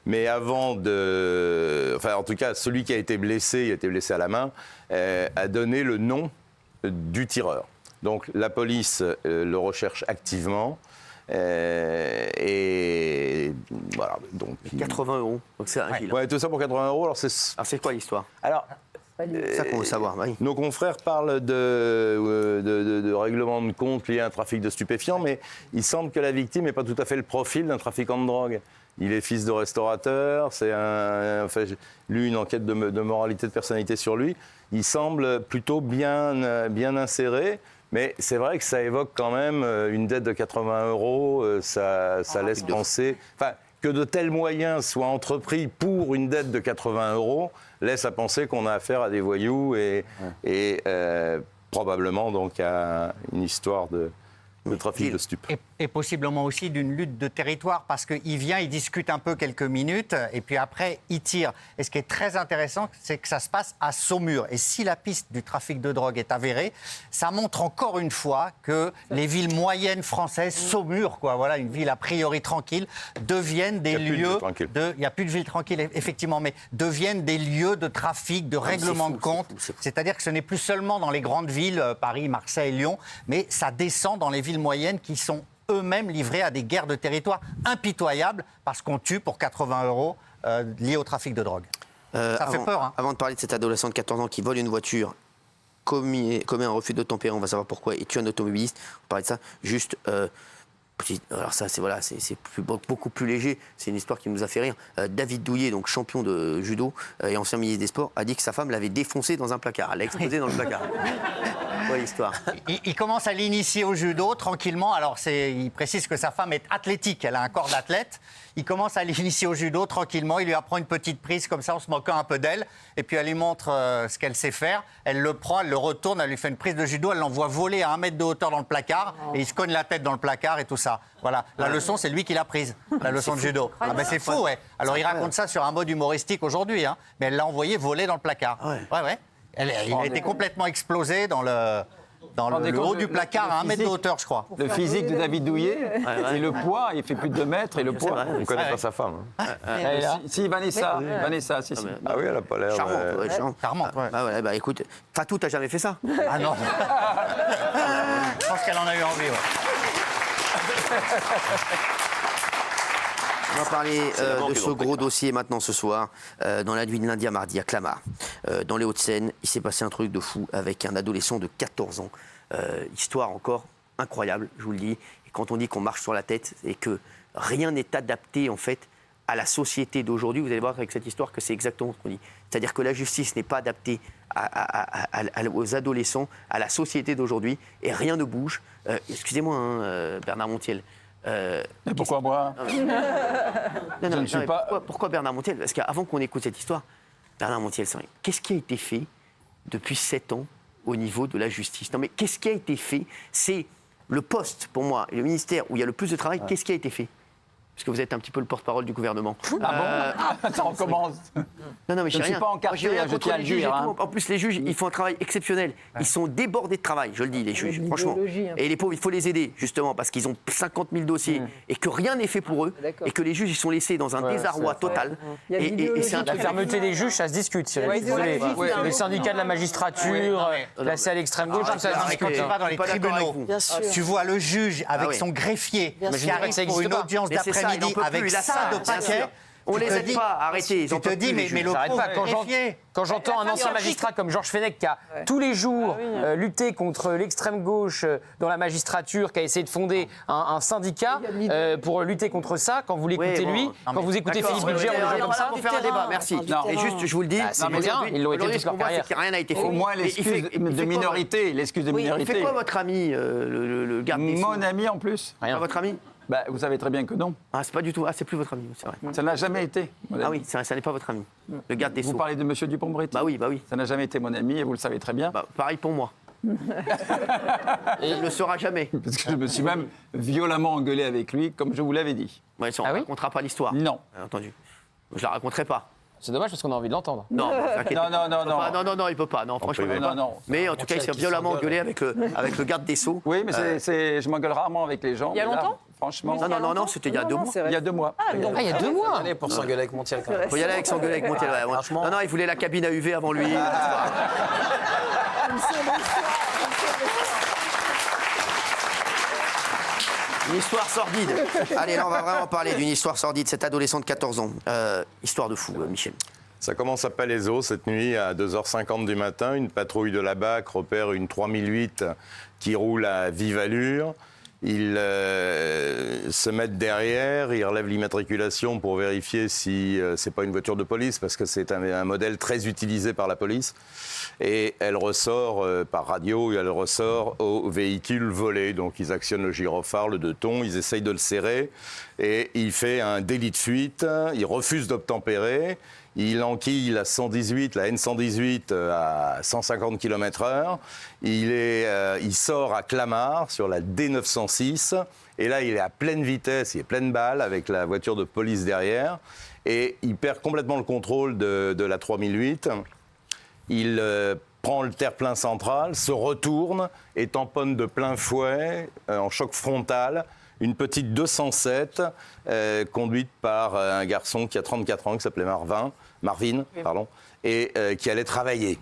Mais avant de... Enfin, en tout cas, celui qui a été blessé, il a été blessé à la main, a donné le nom du tireur. Donc, la police le recherche activement. Et voilà. Donc, 80 euros. Donc c'est un Ouais, tout ça pour 80 euros. Alors, c'est quoi l'histoire? Alors, C'est ça qu'on veut savoir, oui. Nos confrères parlent de règlement de compte lié à un trafic de stupéfiants, mais il semble que la victime n'ait pas tout à fait le profil d'un trafiquant de drogue. Il est fils de restaurateur, enfin, j'ai lu une enquête de moralité de personnalité sur lui. Il semble plutôt bien inséré. Mais c'est vrai que ça évoque quand même une dette de 80 €, ça laisse penser... Enfin, que de tels moyens soient entrepris pour une dette de 80 € laisse à penser qu'on a affaire à des voyous et probablement donc à une histoire de trafic de stupes. Et possiblement aussi d'une lutte de territoire, parce qu'il vient, il discute un peu quelques minutes, et puis après, il tire. Et ce qui est très intéressant, c'est que ça se passe à Saumur. Et si la piste du trafic de drogue est avérée, ça montre encore une fois que les villes moyennes françaises, Saumur, quoi, voilà, une ville a priori tranquille, deviennent des lieux de... Il n'y a plus de ville tranquille, effectivement, mais deviennent des lieux de trafic, de règlement de compte. C'est-à-dire que ce n'est plus seulement dans les grandes villes, Paris, Marseille, Lyon, mais ça descend dans les villes moyennes qui sont eux-mêmes livrés à des guerres de territoire impitoyables parce qu'on tue pour 80 € liés au trafic de drogue. Ça fait peur. Hein. Avant de parler de cet adolescent de 14 ans qui vole une voiture, commet un refus d'obtempérer, on va savoir pourquoi, et tue un automobiliste, on parlait de ça, juste... alors ça, c'est beaucoup plus léger. C'est une histoire qui nous a fait rire. David Douillet, donc champion de judo et ancien ministre des Sports, a dit que sa femme l'avait défoncé dans un placard. Elle l'a explosé dans le placard. Voilà l'histoire. Il commence à l'initier au judo tranquillement. Alors il précise que sa femme est athlétique. Elle a un corps d'athlète. Il commence à l'initier au judo tranquillement. Il lui apprend une petite prise comme ça en se moquant un peu d'elle. Et puis elle lui montre ce qu'elle sait faire. Elle le prend, elle le retourne, elle lui fait une prise de judo. Elle l'envoie voler à 1 mètre de hauteur dans le placard. Et il se cogne la tête dans le placard et tout ça. Voilà, la leçon, c'est lui qui l'a prise, la leçon de judo. Ah ben c'est fou, ouais. Alors il raconte ça sur un mode humoristique aujourd'hui, hein, mais elle l'a envoyé voler dans le placard. Ouais. Il a été complètement explosé dans le haut du placard à 1 mètre de hauteur, je crois. Le physique de David Douillet, et le poids, il fait plus de 2 mètres, et le poids. On ne connaît pas sa femme. Si, Vanessa, si. Ah oui, elle n'a pas l'air... Charmante, ouais. Ah ouais, bah écoute, Fatou, t'as jamais fait ça? Ah non. Je pense qu'elle en a eu envie, ouais. On va parler de ce gros dossier maintenant ce soir. Dans la nuit de lundi à mardi à Clamart, dans les Hauts-de-Seine, il s'est passé un truc de fou avec un adolescent de 14 ans. Histoire encore incroyable, je vous le dis. Et quand on dit qu'on marche sur la tête et que rien n'est adapté en fait à la société d'aujourd'hui, vous allez voir avec cette histoire que c'est exactement ce qu'on dit. C'est-à-dire que la justice n'est pas adaptée aux adolescents, à la société d'aujourd'hui, et rien ne bouge. Excusez-moi, hein, Bernard Montiel. Pourquoi moi? Pourquoi Bernard Montiel? Parce qu'avant qu'on écoute cette histoire, Bernard Montiel, qu'est-ce qui a été fait depuis 7 ans au niveau de la justice? Non mais qu'est-ce qui a été fait? C'est le poste, pour moi, et le ministère où il y a le plus de travail. Qu'est-ce qui a été fait? Parce que vous êtes un petit peu le porte-parole du gouvernement. Ah bon? Ça recommence. Non, mais je ne suis pas encarté, je tiens à le dire. En plus, les juges, ils font un travail exceptionnel. Ils sont débordés de travail, je le dis, les juges, franchement. Et les pauvres, il faut les aider, justement, parce qu'ils ont 50 000 dossiers et que rien n'est fait pour eux. Et que les juges, ils sont laissés dans un désarroi total. Et c'est la fermeté des juges, ça se discute. Le syndicat de la magistrature, placé à l'extrême gauche, ça se discute. Quand tu vas dans les tribunaux, tu vois le juge avec son greffier qui arrive pour une audience d'après-midi avec ça de paquet. On les aide pas, arrêtez. Tu te dis, mais le pauvre greffier. Quand j'entends un ancien magistrat comme Georges Fenech qui a tous les jours lutté contre l'extrême gauche dans la magistrature, qui a essayé de fonder un syndicat pour lutter contre ça, quand vous l'écoutez lui, quand vous écoutez Philippe Bilger ou des gens comme ça... On va faire un débat, merci. Et juste, je vous le dis, ils l'ont été toute leur carrière. Rien n'a été fait. Au moins l'excuse de minorité, Il fait quoi votre ami, le garde des Sceaux? Mon ami en plus. Rien. Votre ami? Bah, vous savez très bien que non. Ah, c'est pas du tout. Ah, c'est plus votre ami, c'est vrai. Ça n'a jamais été. Ah oui, ça n'est pas votre ami. Le garde des Sceaux. Vous parlez de M. Dupond-Moretti? Bah oui. Ça n'a jamais été mon ami et vous le savez très bien. Bah, pareil pour moi. Et il ne le sera jamais. Parce que je me suis même violemment engueulé avec lui, comme je vous l'avais dit. Ouais, on ne racontera pas l'histoire. Non. Entendu. Je la raconterai pas. C'est dommage parce qu'on a envie de l'entendre. Non, non, il peut pas. Non, franchement, il peut pas. Mais en tout cas, il s'est violemment engueulé avec le garde des Sceaux. Oui, mais je m'engueule rarement avec les gens. Il y a longtemps? Franchement. Non, c'était il y a 2 mois. Il y a 2 mois. Il y a 2 mois. Pour s'engueuler avec Montiel. Il faut y aller avec s'engueuler avec Montiel. Franchement. Non, il voulait la cabine à UV avant lui. Une histoire sordide. Allez, là, on va vraiment parler d'une histoire sordide. Cet adolescent de 14 ans. Histoire de fou, Michel. Ça commence à Palaiseau cette nuit à 2h50 du matin. Une patrouille de la BAC repère une 3008 qui roule à vive allure. Ils se mettent derrière, ils relèvent l'immatriculation pour vérifier si c'est pas une voiture de police, parce que c'est un modèle très utilisé par la police. Et elle ressort par radio, et elle ressort au véhicule volé. Donc ils actionnent le gyrophare, le 2 tons, ils essayent de le serrer. Et il fait un délit de fuite, il refuse d'obtempérer. Il enquille la 118, la N118 à 150 km/h. Il sort à Clamart sur la D906. Et là, il est à pleine vitesse, il est pleine balle avec la voiture de police derrière. Et il perd complètement le contrôle de la 3008. Il prend le terre-plein central, se retourne et tamponne de plein fouet, en choc frontal, une petite 207 conduite par un garçon qui a 34 ans, qui s'appelait Marvin, et qui allait travailler.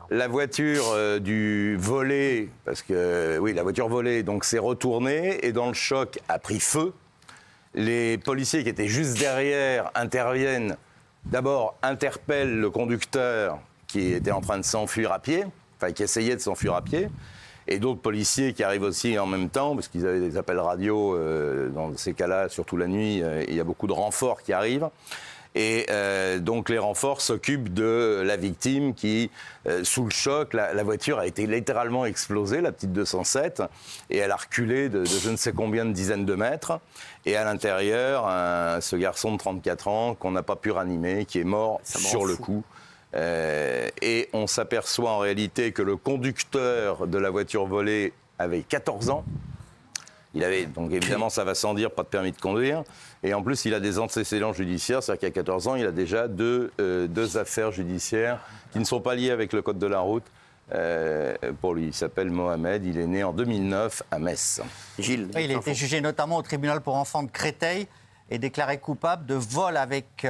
La voiture du volé, la voiture volée donc s'est retournée et dans le choc a pris feu. Les policiers qui étaient juste derrière interviennent, d'abord interpellent le conducteur qui était en train de s'enfuir à pied, qui essayait de s'enfuir à pied. Et d'autres policiers qui arrivent aussi en même temps, parce qu'ils avaient des appels radio dans ces cas-là, surtout la nuit, il y a beaucoup de renforts qui arrivent. Et donc les renforts s'occupent de la victime qui, sous le choc, la voiture a été littéralement explosée, la petite 207, et elle a reculé de je ne sais combien de dizaines de mètres. Et à l'intérieur, ce garçon de 34 ans qu'on n'a pas pu ranimer, qui est mort sur le coup. Et on s'aperçoit en réalité que le conducteur de la voiture volée avait 14 ans. Il avait, donc évidemment, ça va sans dire, pas de permis de conduire. Et en plus, il a des antécédents judiciaires, c'est-à-dire qu'à 14 ans, il a déjà deux affaires judiciaires qui ne sont pas liées avec le code de la route. Pour lui, il s'appelle Mohamed, il est né en 2009 à Metz. Gilles, il a été jugé notamment au tribunal pour enfants de Créteil et déclaré coupable de vol avec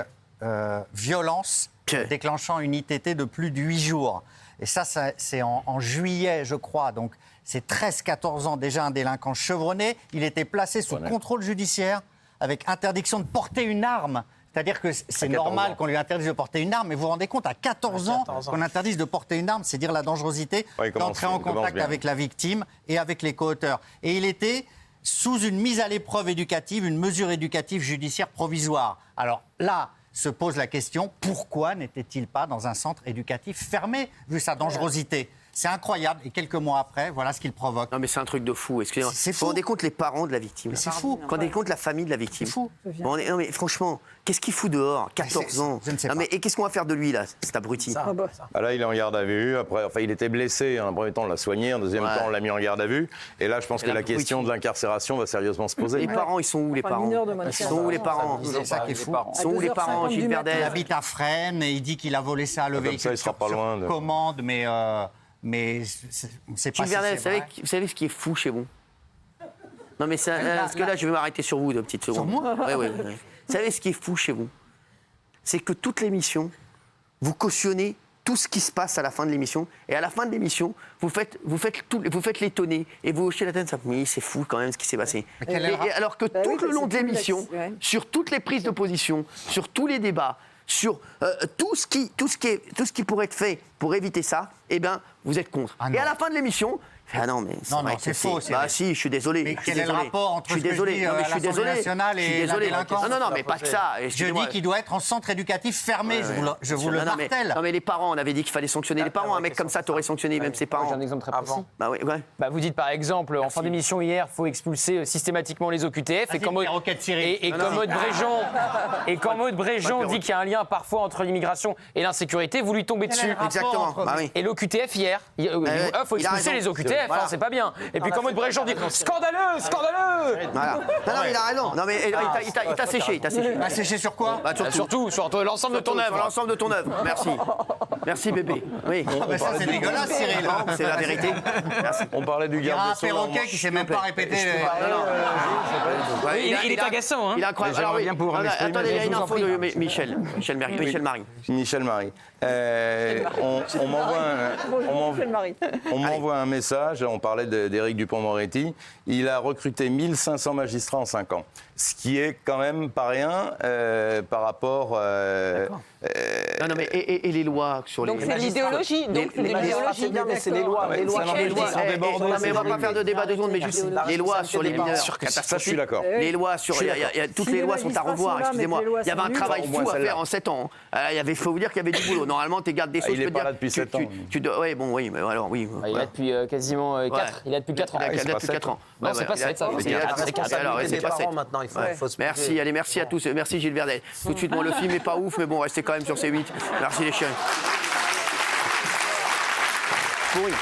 violence, déclenchant une ITT de plus de 8 jours. Et ça c'est en juillet, je crois. Donc, c'est 13-14 ans, déjà un délinquant chevronné. Il était placé sous contrôle judiciaire avec interdiction de porter une arme. C'est-à-dire que c'est normal qu'on lui interdise de porter une arme, mais vous vous rendez compte, à 14 ans, qu'on interdise de porter une arme, c'est dire la dangerosité d'entrer en contact avec la victime et avec les co-auteurs. Et il était sous une mise à l'épreuve éducative, une mesure éducative judiciaire provisoire. Alors là, se pose la question, pourquoi n'était-il pas dans un centre éducatif fermé, vu sa dangerosité ? C'est incroyable. Et quelques mois après, voilà ce qu'il provoque. Non, mais c'est un truc de fou. Excusez-moi. C'est fou. Vous vous rendez compte les parents de la victime. C'est fou. Vous vous rendez compte la famille de la victime. C'est fou. Non, mais franchement, qu'est-ce qu'il fout dehors 14 ans. Je ne sais pas. Et qu'est-ce qu'on va faire de lui, là, cet abruti Là, il est en garde à vue. Après, il était blessé. En premier temps, on l'a soigné. En deuxième temps, on l'a mis en garde à vue. Et là, je pense que la question de l'incarcération va sérieusement se poser. Les parents, ils sont où, les parents ? Ils sont où, les parents ? C'est ça qui est fou. Ils sont où, les parents, Gilles Verdel ? Il habite à Fresnes et il dit qu'il a volé ça à le véhicule il sera pas loin de... commande, mais on ne sait pas Gilles Verdel, si c'est vrai. vous savez ce qui est fou chez vous ? Non, mais parce que là, je vais m'arrêter sur vous 2 petites secondes. Sur moi ? Oui. Vous savez ce qui est fou chez vous ? C'est que toute l'émission, vous cautionnez tout ce qui se passe à la fin de l'émission. Et à la fin de l'émission, vous faites l'étonner. Et vous hochez la tête, ça, oui, c'est fou quand même ce qui s'est passé. Alors que tout le long de l'émission, sur toutes les prises de position, sur tous les débats, sur tout ce qui pourrait être fait pour éviter ça, eh bien, vous êtes contre. Et à la fin de l'émission, ah non, mais c'est faux. Bah si, je suis désolé. Mais quel est le rapport entre ce que je dis à l'Assemblée nationale et la délinquance ? Non, mais pas que ça. Je dis qu'il doit être en centre éducatif fermé. Je vous le martèle. Non, mais les parents, on avait dit qu'il fallait sanctionner les parents. Un mec comme ça, t'aurais sanctionné même ses parents. J'ai un exemple très précis. Vous dites par exemple, en fin d'émission hier, il faut expulser systématiquement les OQTF. Et quand Maud Bréjean dit qu'il y a un lien parfois entre l'immigration et l'insécurité, vous lui tombez dessus. Exactement. Et l'OQTF hier, il faut expulser les OQTF. C'est pas bien. Et puis comme Maud Bréjean dit scandaleux. Voilà. Non, il a raison. Non, mais il t'a séché. Il m'a séché sur quoi ? Surtout sur l'ensemble de ton œuvre. L'ensemble de ton œuvre. Merci bébé. Oui. Ça c'est dégueulasse, Cyril. C'est la vérité. Merci. On parlait du Il y a garde un des Sceaux. perroquet qui ne sait même pas répéter. Il est agaçant. Il est incroyable. J'aimerais bien pouvoir m'exprimer. Attendez, il y a une info de Michel Marie. On m'envoie un message, on parlait d'Éric Dupond-Moretti, il a recruté 1500 magistrats en 5 ans. Ce qui est quand même pas rien par rapport Non, mais et les lois sur Donc les... c'est l'idéologie. Donc c'est l'idéologie. C'est bien, mais c'est les lois. Les lois, mais on va pas faire de débat de secondes, mais juste les lois sur les mineurs. Ça, je suis d'accord. Les lois sur... Toutes les lois sont à revoir, excusez-moi. Il y avait un travail fou à faire en 7 ans. Il faut vous dire qu'il y avait du boulot. Normalement, tes gardes des Sceaux, il est pas là depuis 7 ans. Oui, bon, oui, mais alors, oui. Il est là depuis quasiment 4. Il est là depuis 4 ans. Il est là depuis 4 ans. Non, c'est pas 7, ça. c'est pas 7. Maintenant, il faut se Merci, allez, merci à tous. Merci Gilles Verdel. Tout de suite, le film est pas ouf, mais bon, restez quand même sur C8. Merci les chiens. Pourri.